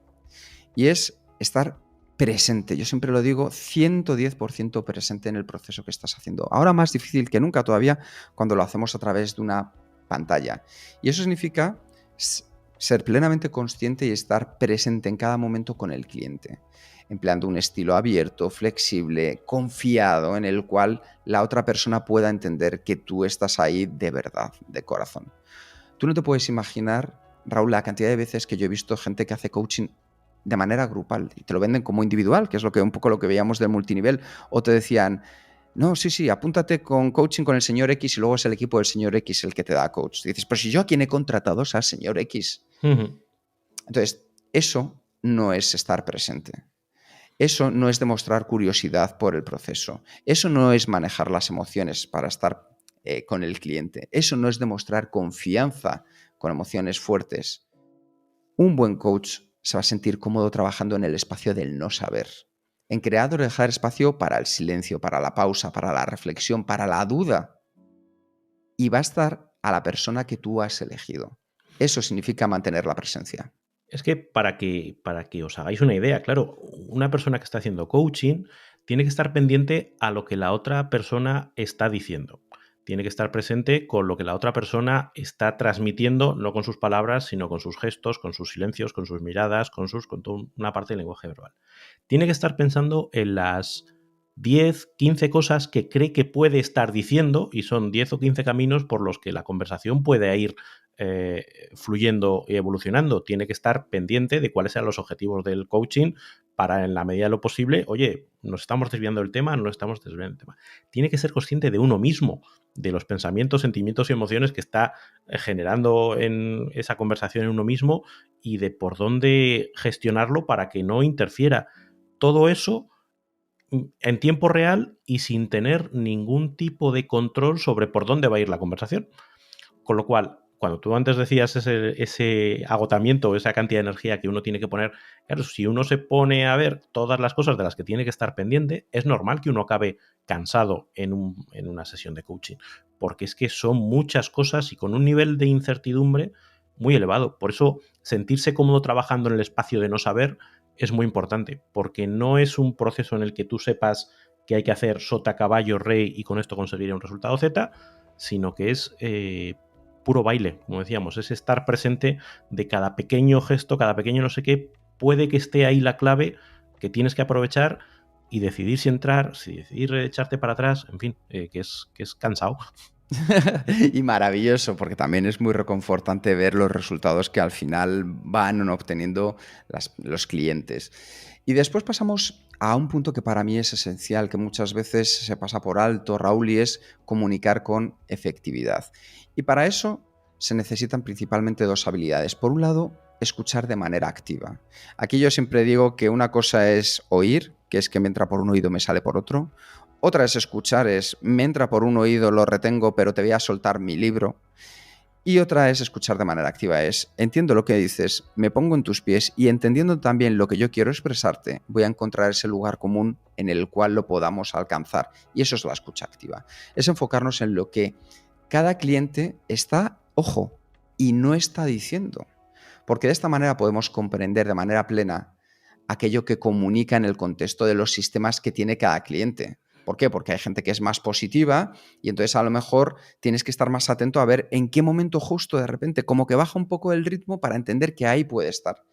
Y es estar presente. Yo siempre lo digo, 110% presente en el proceso que estás haciendo. Ahora más difícil que nunca todavía cuando lo hacemos a través de una pantalla. Y eso significa ser plenamente consciente y estar presente en cada momento con el cliente, empleando un estilo abierto, flexible, confiado, en el cual la otra persona pueda entender que tú estás ahí de verdad, de corazón. Tú no te puedes imaginar, Raúl, la cantidad de veces que yo he visto gente que hace coaching de manera grupal y te lo venden como individual, que es un poco lo que veíamos del multinivel, o te decían, no, sí, apúntate con coaching con el señor X y luego es el equipo del señor X el que te da coach. Y dices, pero si yo a quién he contratado es al señor X. Entonces, eso no es estar presente. Eso no es demostrar curiosidad por el proceso. Eso no es manejar las emociones para estar con el cliente. Eso no es demostrar confianza con emociones fuertes. Un buen coach se va a sentir cómodo trabajando en el espacio del no saber, en crear o dejar espacio para el silencio, para la pausa, para la reflexión, para la duda. Y va a estar a la persona que tú has elegido. Eso significa mantener la presencia. Es que para que os hagáis una idea, claro, una persona que está haciendo coaching tiene que estar pendiente a lo que la otra persona está diciendo. Tiene que estar presente con lo que la otra persona está transmitiendo, no con sus palabras, sino con sus gestos, con sus silencios, con sus miradas, con toda una parte del lenguaje verbal. Tiene que estar pensando en las 10, 15 cosas que cree que puede estar diciendo y son 10 o 15 caminos por los que la conversación puede ir fluyendo y evolucionando. Tiene que estar pendiente de cuáles sean los objetivos del coaching para, en la medida de lo posible, oye, nos estamos desviando del tema, no estamos desviando del tema. Tiene que ser consciente de uno mismo, de los pensamientos, sentimientos y emociones que está generando en esa conversación en uno mismo y de por dónde gestionarlo para que no interfiera. Todo eso en tiempo real y sin tener ningún tipo de control sobre por dónde va a ir la conversación. Con lo cual, cuando tú antes decías ese agotamiento, esa cantidad de energía que uno tiene que poner, claro, si uno se pone a ver todas las cosas de las que tiene que estar pendiente, es normal que uno acabe cansado en una sesión de coaching, porque es que son muchas cosas y con un nivel de incertidumbre muy elevado. Por eso, sentirse cómodo trabajando en el espacio de no saber es muy importante, porque no es un proceso en el que tú sepas que hay que hacer sota, caballo, rey y con esto conseguir un resultado Z, sino que es puro baile, como decíamos, es estar presente de cada pequeño gesto, cada pequeño no sé qué, puede que esté ahí la clave que tienes que aprovechar y decidir si entrar, si decidir echarte para atrás, en fin, que es cansado. Y maravilloso, porque también es muy reconfortante ver los resultados que al final van obteniendo los clientes. Y después pasamos a un punto que para mí es esencial, que muchas veces se pasa por alto, Raúl, y es comunicar con efectividad. Y para eso se necesitan principalmente dos habilidades. Por un lado, escuchar de manera activa. Aquí yo siempre digo que una cosa es oír, que es que me entra por un oído, me sale por otro. Otra es escuchar, es me entra por un oído, lo retengo, pero te voy a soltar mi libro. Y otra es escuchar de manera activa, es entiendo lo que dices, me pongo en tus pies y entendiendo también lo que yo quiero expresarte, voy a encontrar ese lugar común en el cual lo podamos alcanzar. Y eso es la escucha activa. Es enfocarnos en lo que cada cliente está, ojo, y no está diciendo. Porque de esta manera podemos comprender de manera plena aquello que comunica en el contexto de los sistemas que tiene cada cliente. ¿Por qué? Porque hay gente que es más positiva y entonces a lo mejor tienes que estar más atento a ver en qué momento justo de repente como que baja un poco el ritmo para entender que ahí puede estar.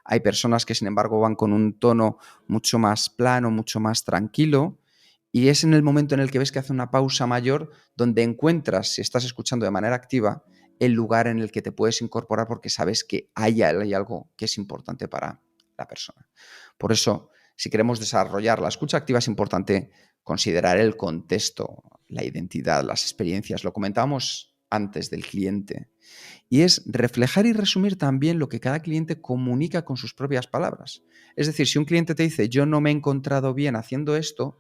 Hay personas que sin embargo van con un tono mucho más plano, mucho más tranquilo y es en el momento en el que ves que hace una pausa mayor donde encuentras, si estás escuchando de manera activa, el lugar en el que te puedes incorporar porque sabes que hay algo que es importante para la persona. Por eso, si queremos desarrollar la escucha activa, es importante considerar el contexto, la identidad, las experiencias. Lo comentábamos antes del cliente. Y es reflejar y resumir también lo que cada cliente comunica con sus propias palabras. Es decir, si un cliente te dice, yo no me he encontrado bien haciendo esto,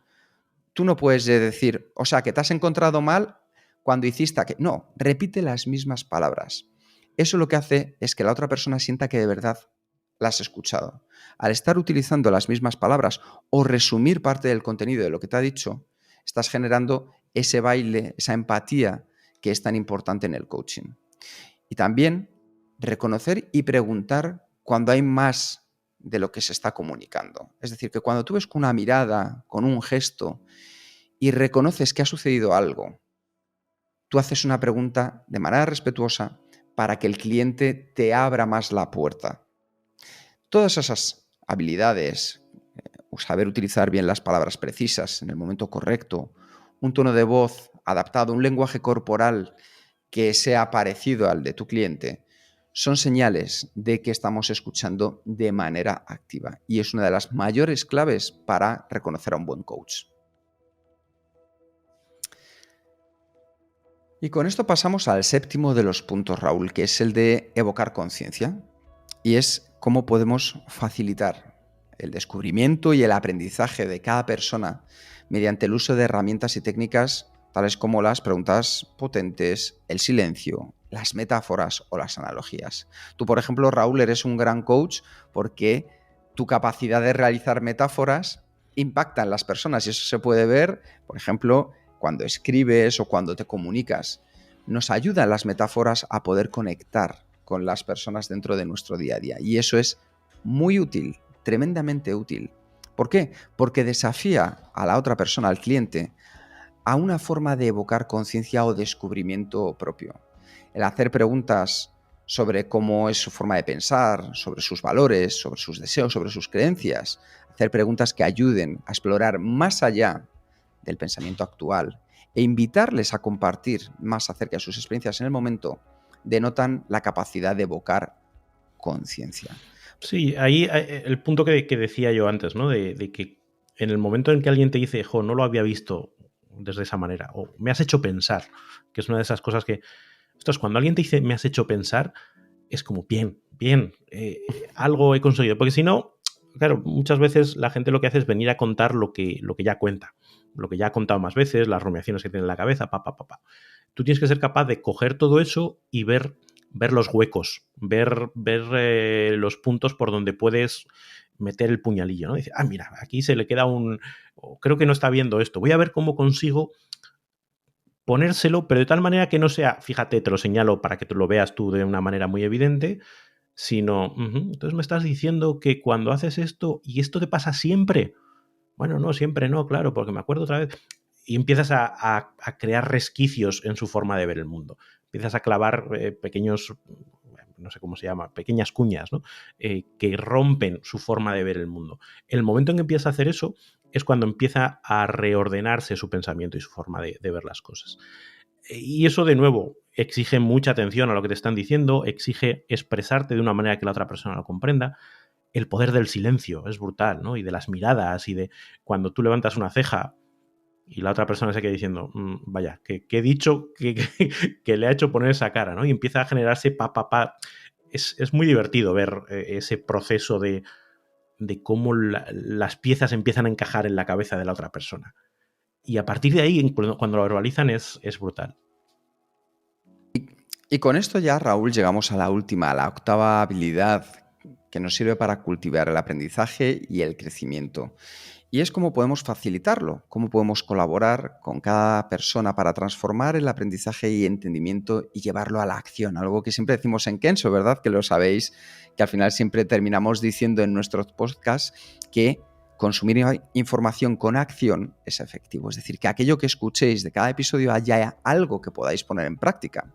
tú no puedes decir, o sea, que te has encontrado mal cuando hiciste aquello. No, repite las mismas palabras. Eso lo que hace es que la otra persona sienta que de verdad la has escuchado. Al estar utilizando las mismas palabras o resumir parte del contenido de lo que te ha dicho, estás generando ese baile, esa empatía que es tan importante en el coaching. Y también reconocer y preguntar cuando hay más de lo que se está comunicando. Es decir, que cuando tú ves con una mirada, con un gesto, y reconoces que ha sucedido algo, tú haces una pregunta de manera respetuosa para que el cliente te abra más la puerta. Todas esas habilidades, saber utilizar bien las palabras precisas en el momento correcto, un tono de voz adaptado, un lenguaje corporal que sea parecido al de tu cliente, son señales de que estamos escuchando de manera activa y es una de las mayores claves para reconocer a un buen coach. Y con esto pasamos al séptimo de los puntos, Raúl, que es el de evocar conciencia. Y es cómo podemos facilitar el descubrimiento y el aprendizaje de cada persona mediante el uso de herramientas y técnicas tales como las preguntas potentes, el silencio, las metáforas o las analogías. Tú, por ejemplo, Raúl, eres un gran coach porque tu capacidad de realizar metáforas impacta en las personas y eso se puede ver, por ejemplo, cuando escribes o cuando te comunicas. Nos ayudan las metáforas a poder conectar con las personas dentro de nuestro día a día. Y eso es muy útil, tremendamente útil. ¿Por qué? Porque desafía a la otra persona, al cliente, a una forma de evocar conciencia o descubrimiento propio. El hacer preguntas sobre cómo es su forma de pensar, sobre sus valores, sobre sus deseos, sobre sus creencias. Hacer preguntas que ayuden a explorar más allá del pensamiento actual e invitarles a compartir más acerca de sus experiencias en el momento, denotan la capacidad de evocar conciencia. Sí, ahí el punto que decía yo antes, ¿no? De que en el momento en que alguien te dice, jo, no lo había visto desde esa manera, o me has hecho pensar, que es una de esas cosas que, ostras, cuando alguien te dice, me has hecho pensar, es como, bien, algo he conseguido, porque si no, claro, muchas veces la gente lo que hace es venir a contar lo que ya cuenta, lo que ya ha contado más veces, las rumiaciones que tiene en la cabeza, Tú tienes que ser capaz de coger todo eso y ver los huecos, ver los puntos por donde puedes meter el puñalillo, ¿no? Dice, mira, aquí se le queda creo que no está viendo esto, voy a ver cómo consigo ponérselo, pero de tal manera que no sea, fíjate, te lo señalo para que te lo veas tú de una manera muy evidente, sino, entonces me estás diciendo que cuando haces esto, y esto te pasa siempre. Bueno, no, siempre no, claro, porque me acuerdo otra vez. Y empiezas a crear resquicios en su forma de ver el mundo. Empiezas a clavar pequeños, no sé cómo se llama, pequeñas cuñas, ¿no? Que rompen su forma de ver el mundo. El momento en que empiezas a hacer eso, es cuando empieza a reordenarse su pensamiento y su forma de ver las cosas. Y eso, de nuevo, exige mucha atención a lo que te están diciendo, exige expresarte de una manera que la otra persona lo comprenda. El poder del silencio es brutal, ¿no? Y de las miradas y de cuando tú levantas una ceja y la otra persona se queda diciendo, vaya, que he dicho que le ha hecho poner esa cara, ¿no? Y empieza a generarse Es muy divertido ver ese proceso de cómo las piezas empiezan a encajar en la cabeza de la otra persona. Y a partir de ahí, cuando lo verbalizan, es brutal. Y con esto ya, Raúl, llegamos a la última, a la octava habilidad que nos sirve para cultivar el aprendizaje y el crecimiento. Y es cómo podemos facilitarlo, cómo podemos colaborar con cada persona para transformar el aprendizaje y entendimiento y llevarlo a la acción. Algo que siempre decimos en Kenso, ¿verdad? Que lo sabéis, que al final siempre terminamos diciendo en nuestros podcasts que consumir información con acción es efectivo. Es decir, que aquello que escuchéis de cada episodio haya algo que podáis poner en práctica.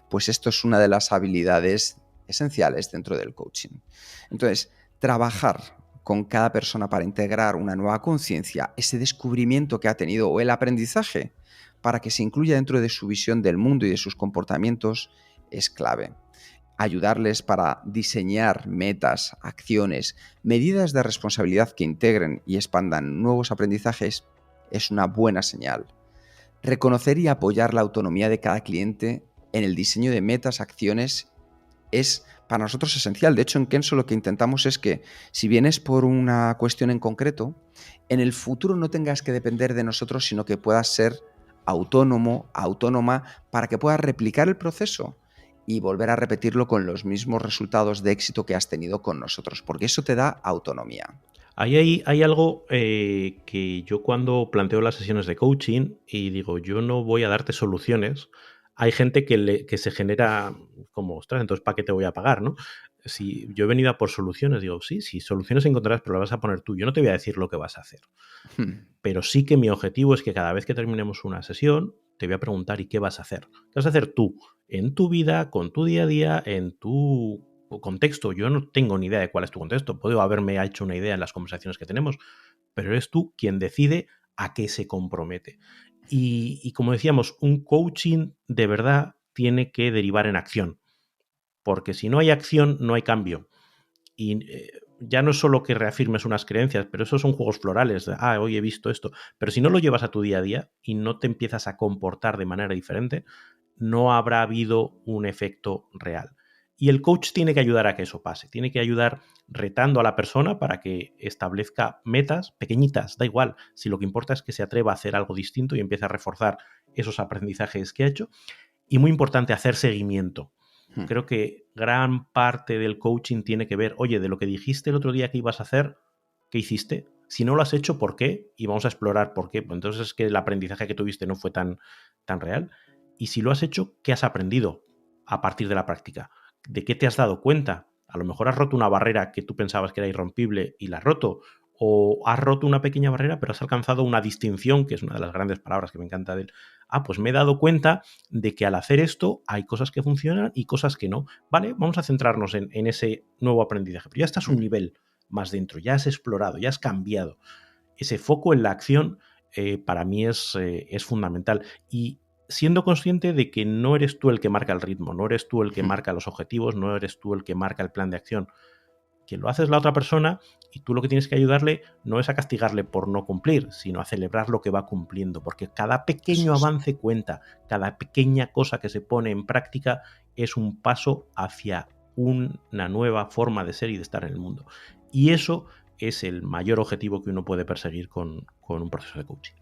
Pues esto es una de las habilidades esenciales dentro del coaching. Entonces, trabajar con cada persona para integrar una nueva conciencia, ese descubrimiento que ha tenido o el aprendizaje para que se incluya dentro de su visión del mundo y de sus comportamientos es clave. Ayudarles para diseñar metas, acciones, medidas de responsabilidad que integren y expandan nuevos aprendizajes es una buena señal. Reconocer y apoyar la autonomía de cada cliente en el diseño de metas, acciones, es para nosotros esencial. De hecho, en Kenso lo que intentamos es que, si vienes por una cuestión en concreto, en el futuro no tengas que depender de nosotros, sino que puedas ser autónomo, autónoma, para que puedas replicar el proceso y volver a repetirlo con los mismos resultados de éxito que has tenido con nosotros, porque eso te da autonomía. Ahí hay algo que yo, cuando planteo las sesiones de coaching y digo, yo no voy a darte soluciones, hay gente que se genera como, ostras, entonces ¿para qué te voy a pagar, no? Si yo he venido a por soluciones, digo, sí, soluciones encontrarás, pero las vas a poner tú. Yo no te voy a decir lo que vas a hacer. Pero sí que mi objetivo es que cada vez que terminemos una sesión, te voy a preguntar, ¿y qué vas a hacer? ¿Qué vas a hacer tú en tu vida, con tu día a día, en tu contexto? Yo no tengo ni idea de cuál es tu contexto. Puedo haberme hecho una idea en las conversaciones que tenemos, pero eres tú quien decide a qué se compromete. Y como decíamos, un coaching de verdad tiene que derivar en acción, porque si no hay acción, no hay cambio. Y ya no es solo que reafirmes unas creencias, pero esos son juegos florales, de, hoy he visto esto. Pero si no lo llevas a tu día a día y no te empiezas a comportar de manera diferente, no habrá habido un efecto real. Y el coach tiene que ayudar a que eso pase, tiene que ayudar retando a la persona para que establezca metas pequeñitas, da igual, si lo que importa es que se atreva a hacer algo distinto y empiece a reforzar esos aprendizajes que ha hecho. Y muy importante, hacer seguimiento. Creo que gran parte del coaching tiene que ver, oye, de lo que dijiste el otro día que ibas a hacer, ¿qué hiciste? Si no lo has hecho, ¿por qué? Y vamos a explorar por qué. Pues entonces es que el aprendizaje que tuviste no fue tan real. Y si lo has hecho, ¿qué has aprendido a partir de la práctica? ¿De qué te has dado cuenta? A lo mejor has roto una barrera que tú pensabas que era irrompible y la has roto. O has roto una pequeña barrera, pero has alcanzado una distinción, que es una de las grandes palabras que me encanta de él. Pues me he dado cuenta de que al hacer esto hay cosas que funcionan y cosas que no. Vale, vamos a centrarnos en ese nuevo aprendizaje. Pero ya estás un nivel más dentro, ya has explorado, ya has cambiado. Ese foco en la acción para mí es fundamental. Y siendo consciente de que no eres tú el que marca el ritmo, no eres tú el que marca los objetivos, no eres tú el que marca el plan de acción, que lo haces la otra persona, y tú lo que tienes que ayudarle no es a castigarle por no cumplir, sino a celebrar lo que va cumpliendo, porque cada pequeño avance cuenta, cada pequeña cosa que se pone en práctica es un paso hacia una nueva forma de ser y de estar en el mundo. Y eso es el mayor objetivo que uno puede perseguir con un proceso de coaching.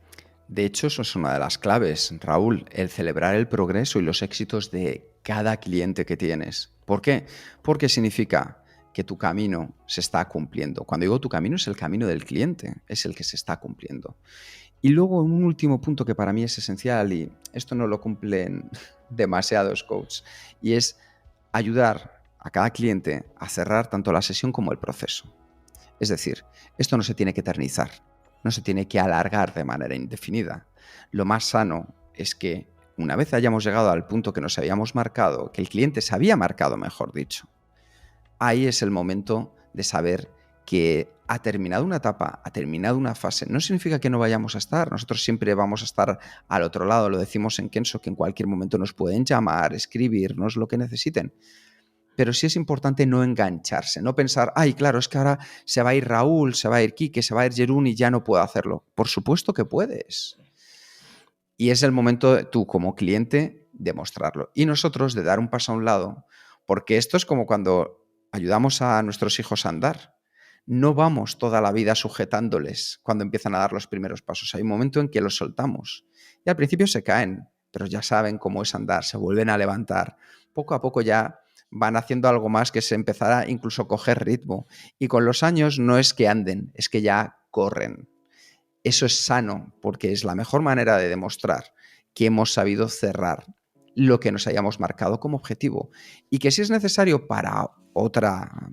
De hecho, eso es una de las claves, Raúl, el celebrar el progreso y los éxitos de cada cliente que tienes. ¿Por qué? Porque significa que tu camino se está cumpliendo. Cuando digo tu camino, es el camino del cliente, es el que se está cumpliendo. Y luego un último punto que para mí es esencial, y esto no lo cumplen demasiados coaches, y es ayudar a cada cliente a cerrar tanto la sesión como el proceso. Es decir, esto no se tiene que eternizar, no se tiene que alargar de manera indefinida. Lo más sano es que, una vez hayamos llegado al punto que nos habíamos marcado, que el cliente se había marcado, mejor dicho, ahí es el momento de saber que ha terminado una etapa, ha terminado una fase, no significa que no vayamos a estar. Nosotros siempre vamos a estar al otro lado. Lo decimos en Kenso, que en cualquier momento nos pueden llamar, escribirnos, lo que necesiten. Pero sí es importante no engancharse, no pensar, ay, claro, es que ahora se va a ir Raúl, se va a ir Quique, se va a ir Jerún y ya no puedo hacerlo. Por supuesto que puedes. Y es el momento de tú, como cliente, de mostrarlo. Y nosotros de dar un paso a un lado, porque esto es como cuando ayudamos a nuestros hijos a andar. No vamos toda la vida sujetándoles cuando empiezan a dar los primeros pasos. Hay un momento en que los soltamos. Y al principio se caen, pero ya saben cómo es andar, se vuelven a levantar. Poco a poco ya van haciendo algo más que se empezará incluso a coger ritmo. Y con los años no es que anden, es que ya corren. Eso es sano, porque es la mejor manera de demostrar que hemos sabido cerrar lo que nos hayamos marcado como objetivo y que si es necesario para otra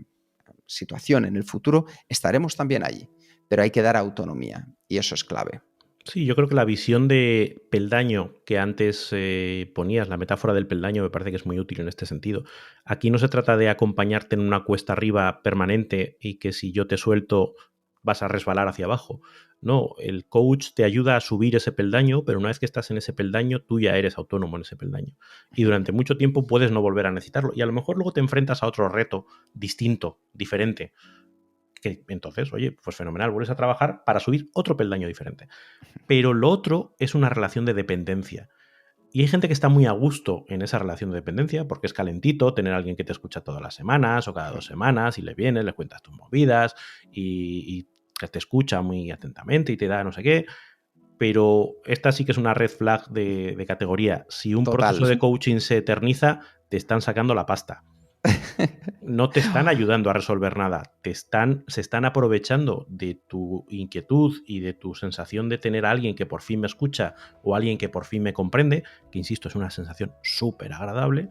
situación en el futuro, estaremos también allí, pero hay que dar autonomía y eso es clave. Sí, yo creo que la visión de peldaño que antes ponías, la metáfora del peldaño, me parece que es muy útil en este sentido. Aquí no se trata de acompañarte en una cuesta arriba permanente y que si yo te suelto vas a resbalar hacia abajo. No, el coach te ayuda a subir ese peldaño, pero una vez que estás en ese peldaño, tú ya eres autónomo en ese peldaño. Y durante mucho tiempo puedes no volver a necesitarlo. Y a lo mejor luego te enfrentas a otro reto distinto, diferente. Que entonces, oye, pues fenomenal, vuelves a trabajar para subir otro peldaño diferente. Pero lo otro es una relación de dependencia. Y hay gente que está muy a gusto en esa relación de dependencia porque es calentito tener a alguien que te escucha todas las semanas o cada 2 semanas y le vienes, le cuentas tus movidas y que te escucha muy atentamente y te da no sé qué. Pero esta sí que es una red flag de categoría. Si un Total. proceso de coaching se eterniza, te están sacando la pasta. No te están ayudando a resolver nada, se están aprovechando de tu inquietud y de tu sensación de tener a alguien que por fin me escucha o alguien que por fin me comprende, que insisto, es una sensación súper agradable,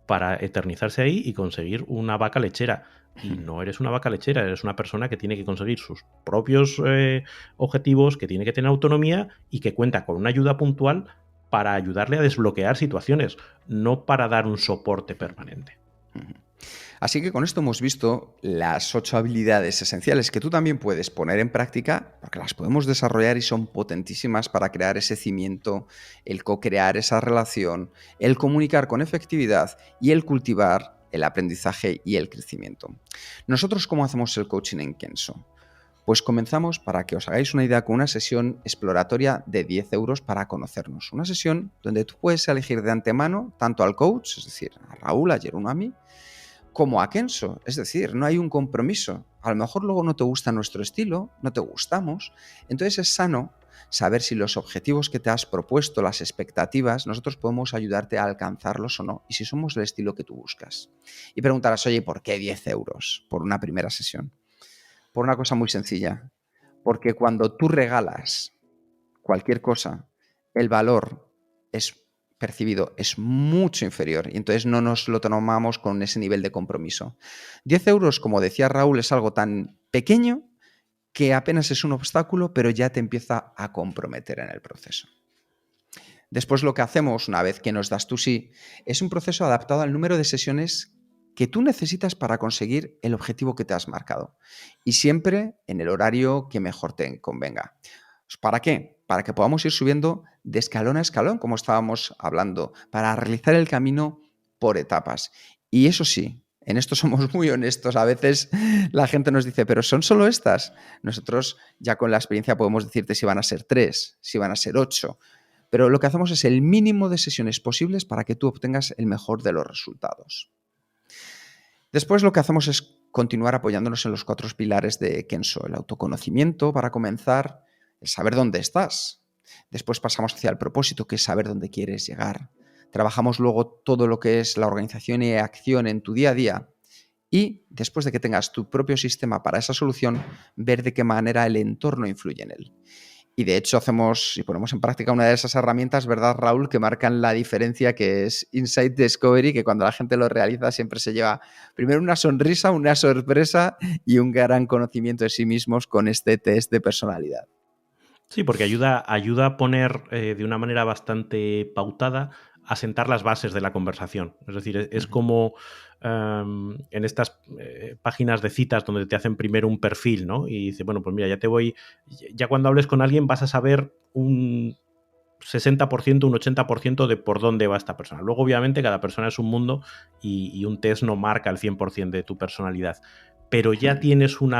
para eternizarse ahí y conseguir una vaca lechera. Y no eres una vaca lechera, eres una persona que tiene que conseguir sus propios objetivos, que tiene que tener autonomía y que cuenta con una ayuda puntual para ayudarle a desbloquear situaciones, no para dar un soporte permanente. Así que con esto hemos visto las 8 habilidades esenciales que tú también puedes poner en práctica, porque las podemos desarrollar y son potentísimas para crear ese cimiento, el co-crear esa relación, el comunicar con efectividad y el cultivar el aprendizaje y el crecimiento. Nosotros, ¿cómo hacemos el coaching en Kenso? Pues comenzamos, para que os hagáis una idea, con una sesión exploratoria de 10 euros para conocernos. Una sesión donde tú puedes elegir de antemano tanto al coach, es decir, a Raúl, a Jerún, a mí, como a Kenso, es decir, no hay un compromiso. A lo mejor luego no te gusta nuestro estilo, no te gustamos, entonces es sano saber si los objetivos que te has propuesto, las expectativas, nosotros podemos ayudarte a alcanzarlos o no, y si somos el estilo que tú buscas. Y preguntarás, oye, ¿por qué 10 euros por una primera sesión? Por una cosa muy sencilla, porque cuando tú regalas cualquier cosa, el valor es percibido es mucho inferior y entonces no nos lo tomamos con ese nivel de compromiso. 10 euros, como decía Raúl, es algo tan pequeño que apenas es un obstáculo, pero ya te empieza a comprometer en el proceso. Después lo que hacemos, una vez que nos das tu sí, es un proceso adaptado al número de sesiones que tú necesitas para conseguir el objetivo que te has marcado. Y siempre en el horario que mejor te convenga. ¿Para qué? Para que podamos ir subiendo de escalón a escalón, como estábamos hablando, para realizar el camino por etapas. Y eso sí, en esto somos muy honestos. A veces la gente nos dice, pero ¿son solo estas? Nosotros ya con la experiencia podemos decirte si van a ser 3, si van a ser 8. Pero lo que hacemos es el mínimo de sesiones posibles para que tú obtengas el mejor de los resultados. Después lo que hacemos es continuar apoyándonos en los 4 pilares de Kenso. El autoconocimiento para comenzar, el saber dónde estás. Después pasamos hacia el propósito, que es saber dónde quieres llegar. Trabajamos luego todo lo que es la organización y acción en tu día a día. Y después de que tengas tu propio sistema para esa solución, ver de qué manera el entorno influye en él. Y de hecho hacemos y ponemos en práctica una de esas herramientas, ¿verdad, Raúl?, que marcan la diferencia, que es Insight Discovery, que cuando la gente lo realiza siempre se lleva primero una sonrisa, una sorpresa y un gran conocimiento de sí mismos con este test de personalidad. Sí, porque ayuda a poner de una manera bastante pautada asentar las bases de la conversación. Es decir, es como en estas páginas de citas donde te hacen primero un perfil, ¿no? Y dice, bueno, pues mira, ya cuando hables con alguien vas a saber un 60%, un 80% de por dónde va esta persona. Luego, obviamente, cada persona es un mundo y un test no marca el 100% de tu personalidad. Pero ya tienes un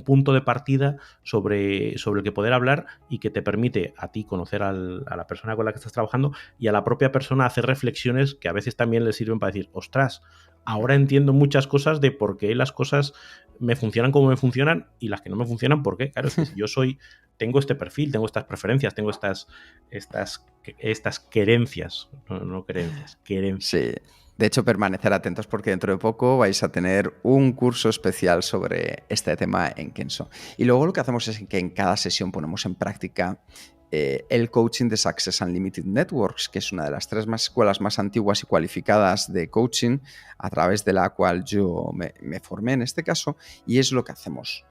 punto de partida sobre el que poder hablar y que te permite a ti conocer a la persona con la que estás trabajando y a la propia persona hacer reflexiones que a veces también le sirven para decir, ostras, ahora entiendo muchas cosas de por qué las cosas me funcionan como me funcionan y las que no me funcionan, ¿por qué? Claro, es que si yo tengo este perfil, tengo estas preferencias, tengo estas querencias, no creencias, querencias. Sí. De hecho, permanecer atentos porque dentro de poco vais a tener un curso especial sobre este tema en Kenso. Y luego lo que hacemos es que en cada sesión ponemos en práctica el coaching de Success Unlimited Networks, que es una de las 3 escuelas más antiguas y cualificadas de coaching, a través de la cual yo me formé en este caso, y es lo que hacemos,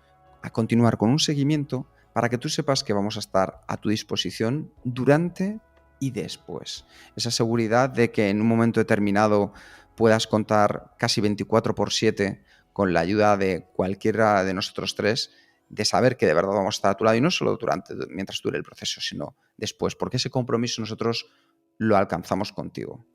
a continuar con un seguimiento para que tú sepas que vamos a estar a tu disposición durante y después. Esa seguridad de que en un momento determinado puedas contar casi 24/7 con la ayuda de cualquiera de nosotros 3, de saber que de verdad vamos a estar a tu lado y no solo mientras dure el proceso, sino después, porque ese compromiso nosotros lo alcanzamos contigo.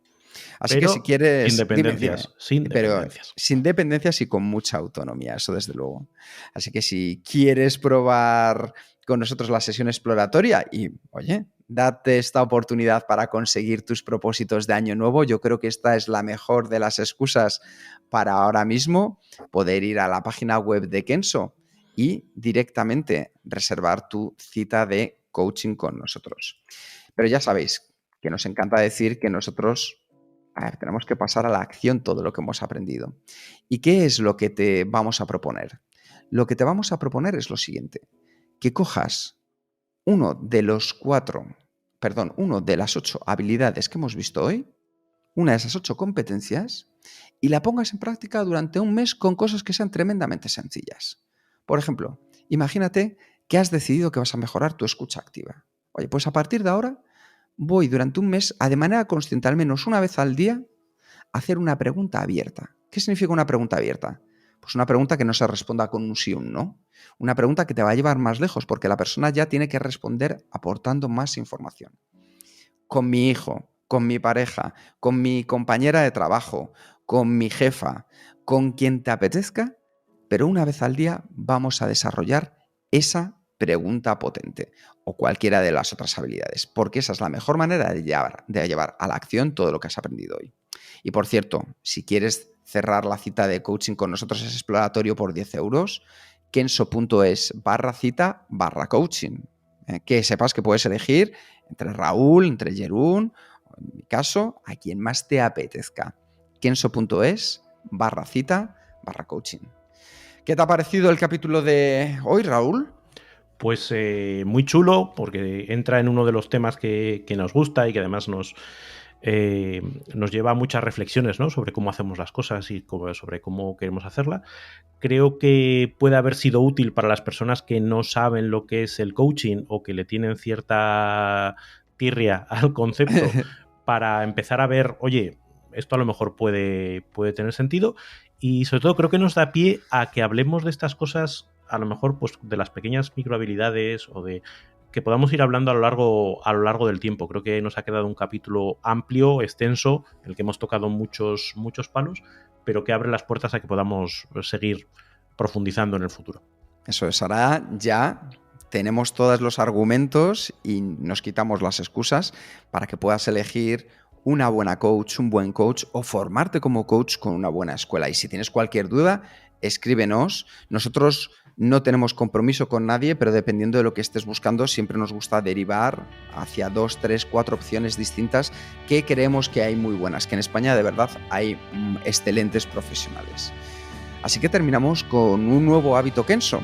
Así pero que si quieres... sin dependencias, sin dependencias. Sin dependencias y con mucha autonomía, eso desde luego. Así que si quieres probar con nosotros la sesión exploratoria y, oye, date esta oportunidad para conseguir tus propósitos de año nuevo, yo creo que esta es la mejor de las excusas para ahora mismo poder ir a la página web de Kenso y directamente reservar tu cita de coaching con nosotros. Pero ya sabéis que nos encanta decir que nosotros tenemos que pasar a la acción todo lo que hemos aprendido. ¿Y qué es lo que te vamos a proponer? Lo que te vamos a proponer es lo siguiente, que cojas una de las 8 habilidades que hemos visto hoy, una de esas 8 competencias, y la pongas en práctica durante un mes con cosas que sean tremendamente sencillas. Por ejemplo, imagínate que has decidido que vas a mejorar tu escucha activa. Oye, pues a partir de ahora voy durante un mes a de manera consciente, al menos una vez al día, a hacer una pregunta abierta. ¿Qué significa una pregunta abierta? Pues una pregunta que no se responda con un sí o un no. Una pregunta que te va a llevar más lejos porque la persona ya tiene que responder aportando más información. Con mi hijo, con mi pareja, con mi compañera de trabajo, con mi jefa, con quien te apetezca, pero una vez al día vamos a desarrollar esa pregunta potente o cualquiera de las otras habilidades, porque esa es la mejor manera de llevar a la acción todo lo que has aprendido hoy. Y por cierto, si quieres cerrar la cita de coaching con nosotros es exploratorio por 10 euros, kenso.es/cita/coaching. Que sepas que puedes elegir entre Raúl, entre Jerún, o en mi caso, a quien más te apetezca. kenso.es/cita/coaching. ¿Qué te ha parecido el capítulo de hoy, Raúl? Pues muy chulo, porque entra en uno de los temas que nos gusta y que además nos lleva a muchas reflexiones, ¿no?, sobre cómo hacemos las cosas y sobre cómo queremos hacerla. Creo que puede haber sido útil para las personas que no saben lo que es el coaching o que le tienen cierta tirria al concepto para empezar a ver, oye, esto a lo mejor puede tener sentido, y sobre todo creo que nos da pie a que hablemos de estas cosas, a lo mejor pues de las pequeñas microhabilidades o de que podamos ir hablando a lo largo del tiempo. Creo que nos ha quedado un capítulo amplio, extenso, en el que hemos tocado muchos palos, pero que abre las puertas a que podamos seguir profundizando en el futuro. Eso es, ahora ya tenemos todos los argumentos y nos quitamos las excusas para que puedas elegir una buena coach, un buen coach o formarte como coach con una buena escuela. Y si tienes cualquier duda, escríbenos. Nosotros no tenemos compromiso con nadie, pero dependiendo de lo que estés buscando, siempre nos gusta derivar hacia 2, 3, 4 opciones distintas que creemos que hay muy buenas, que en España de verdad hay excelentes profesionales. Así que terminamos con un nuevo hábito Kenso.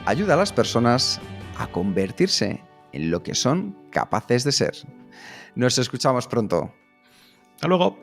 Ayuda a las personas a convertirse en lo que son capaces de ser. Nos escuchamos pronto. Hasta luego.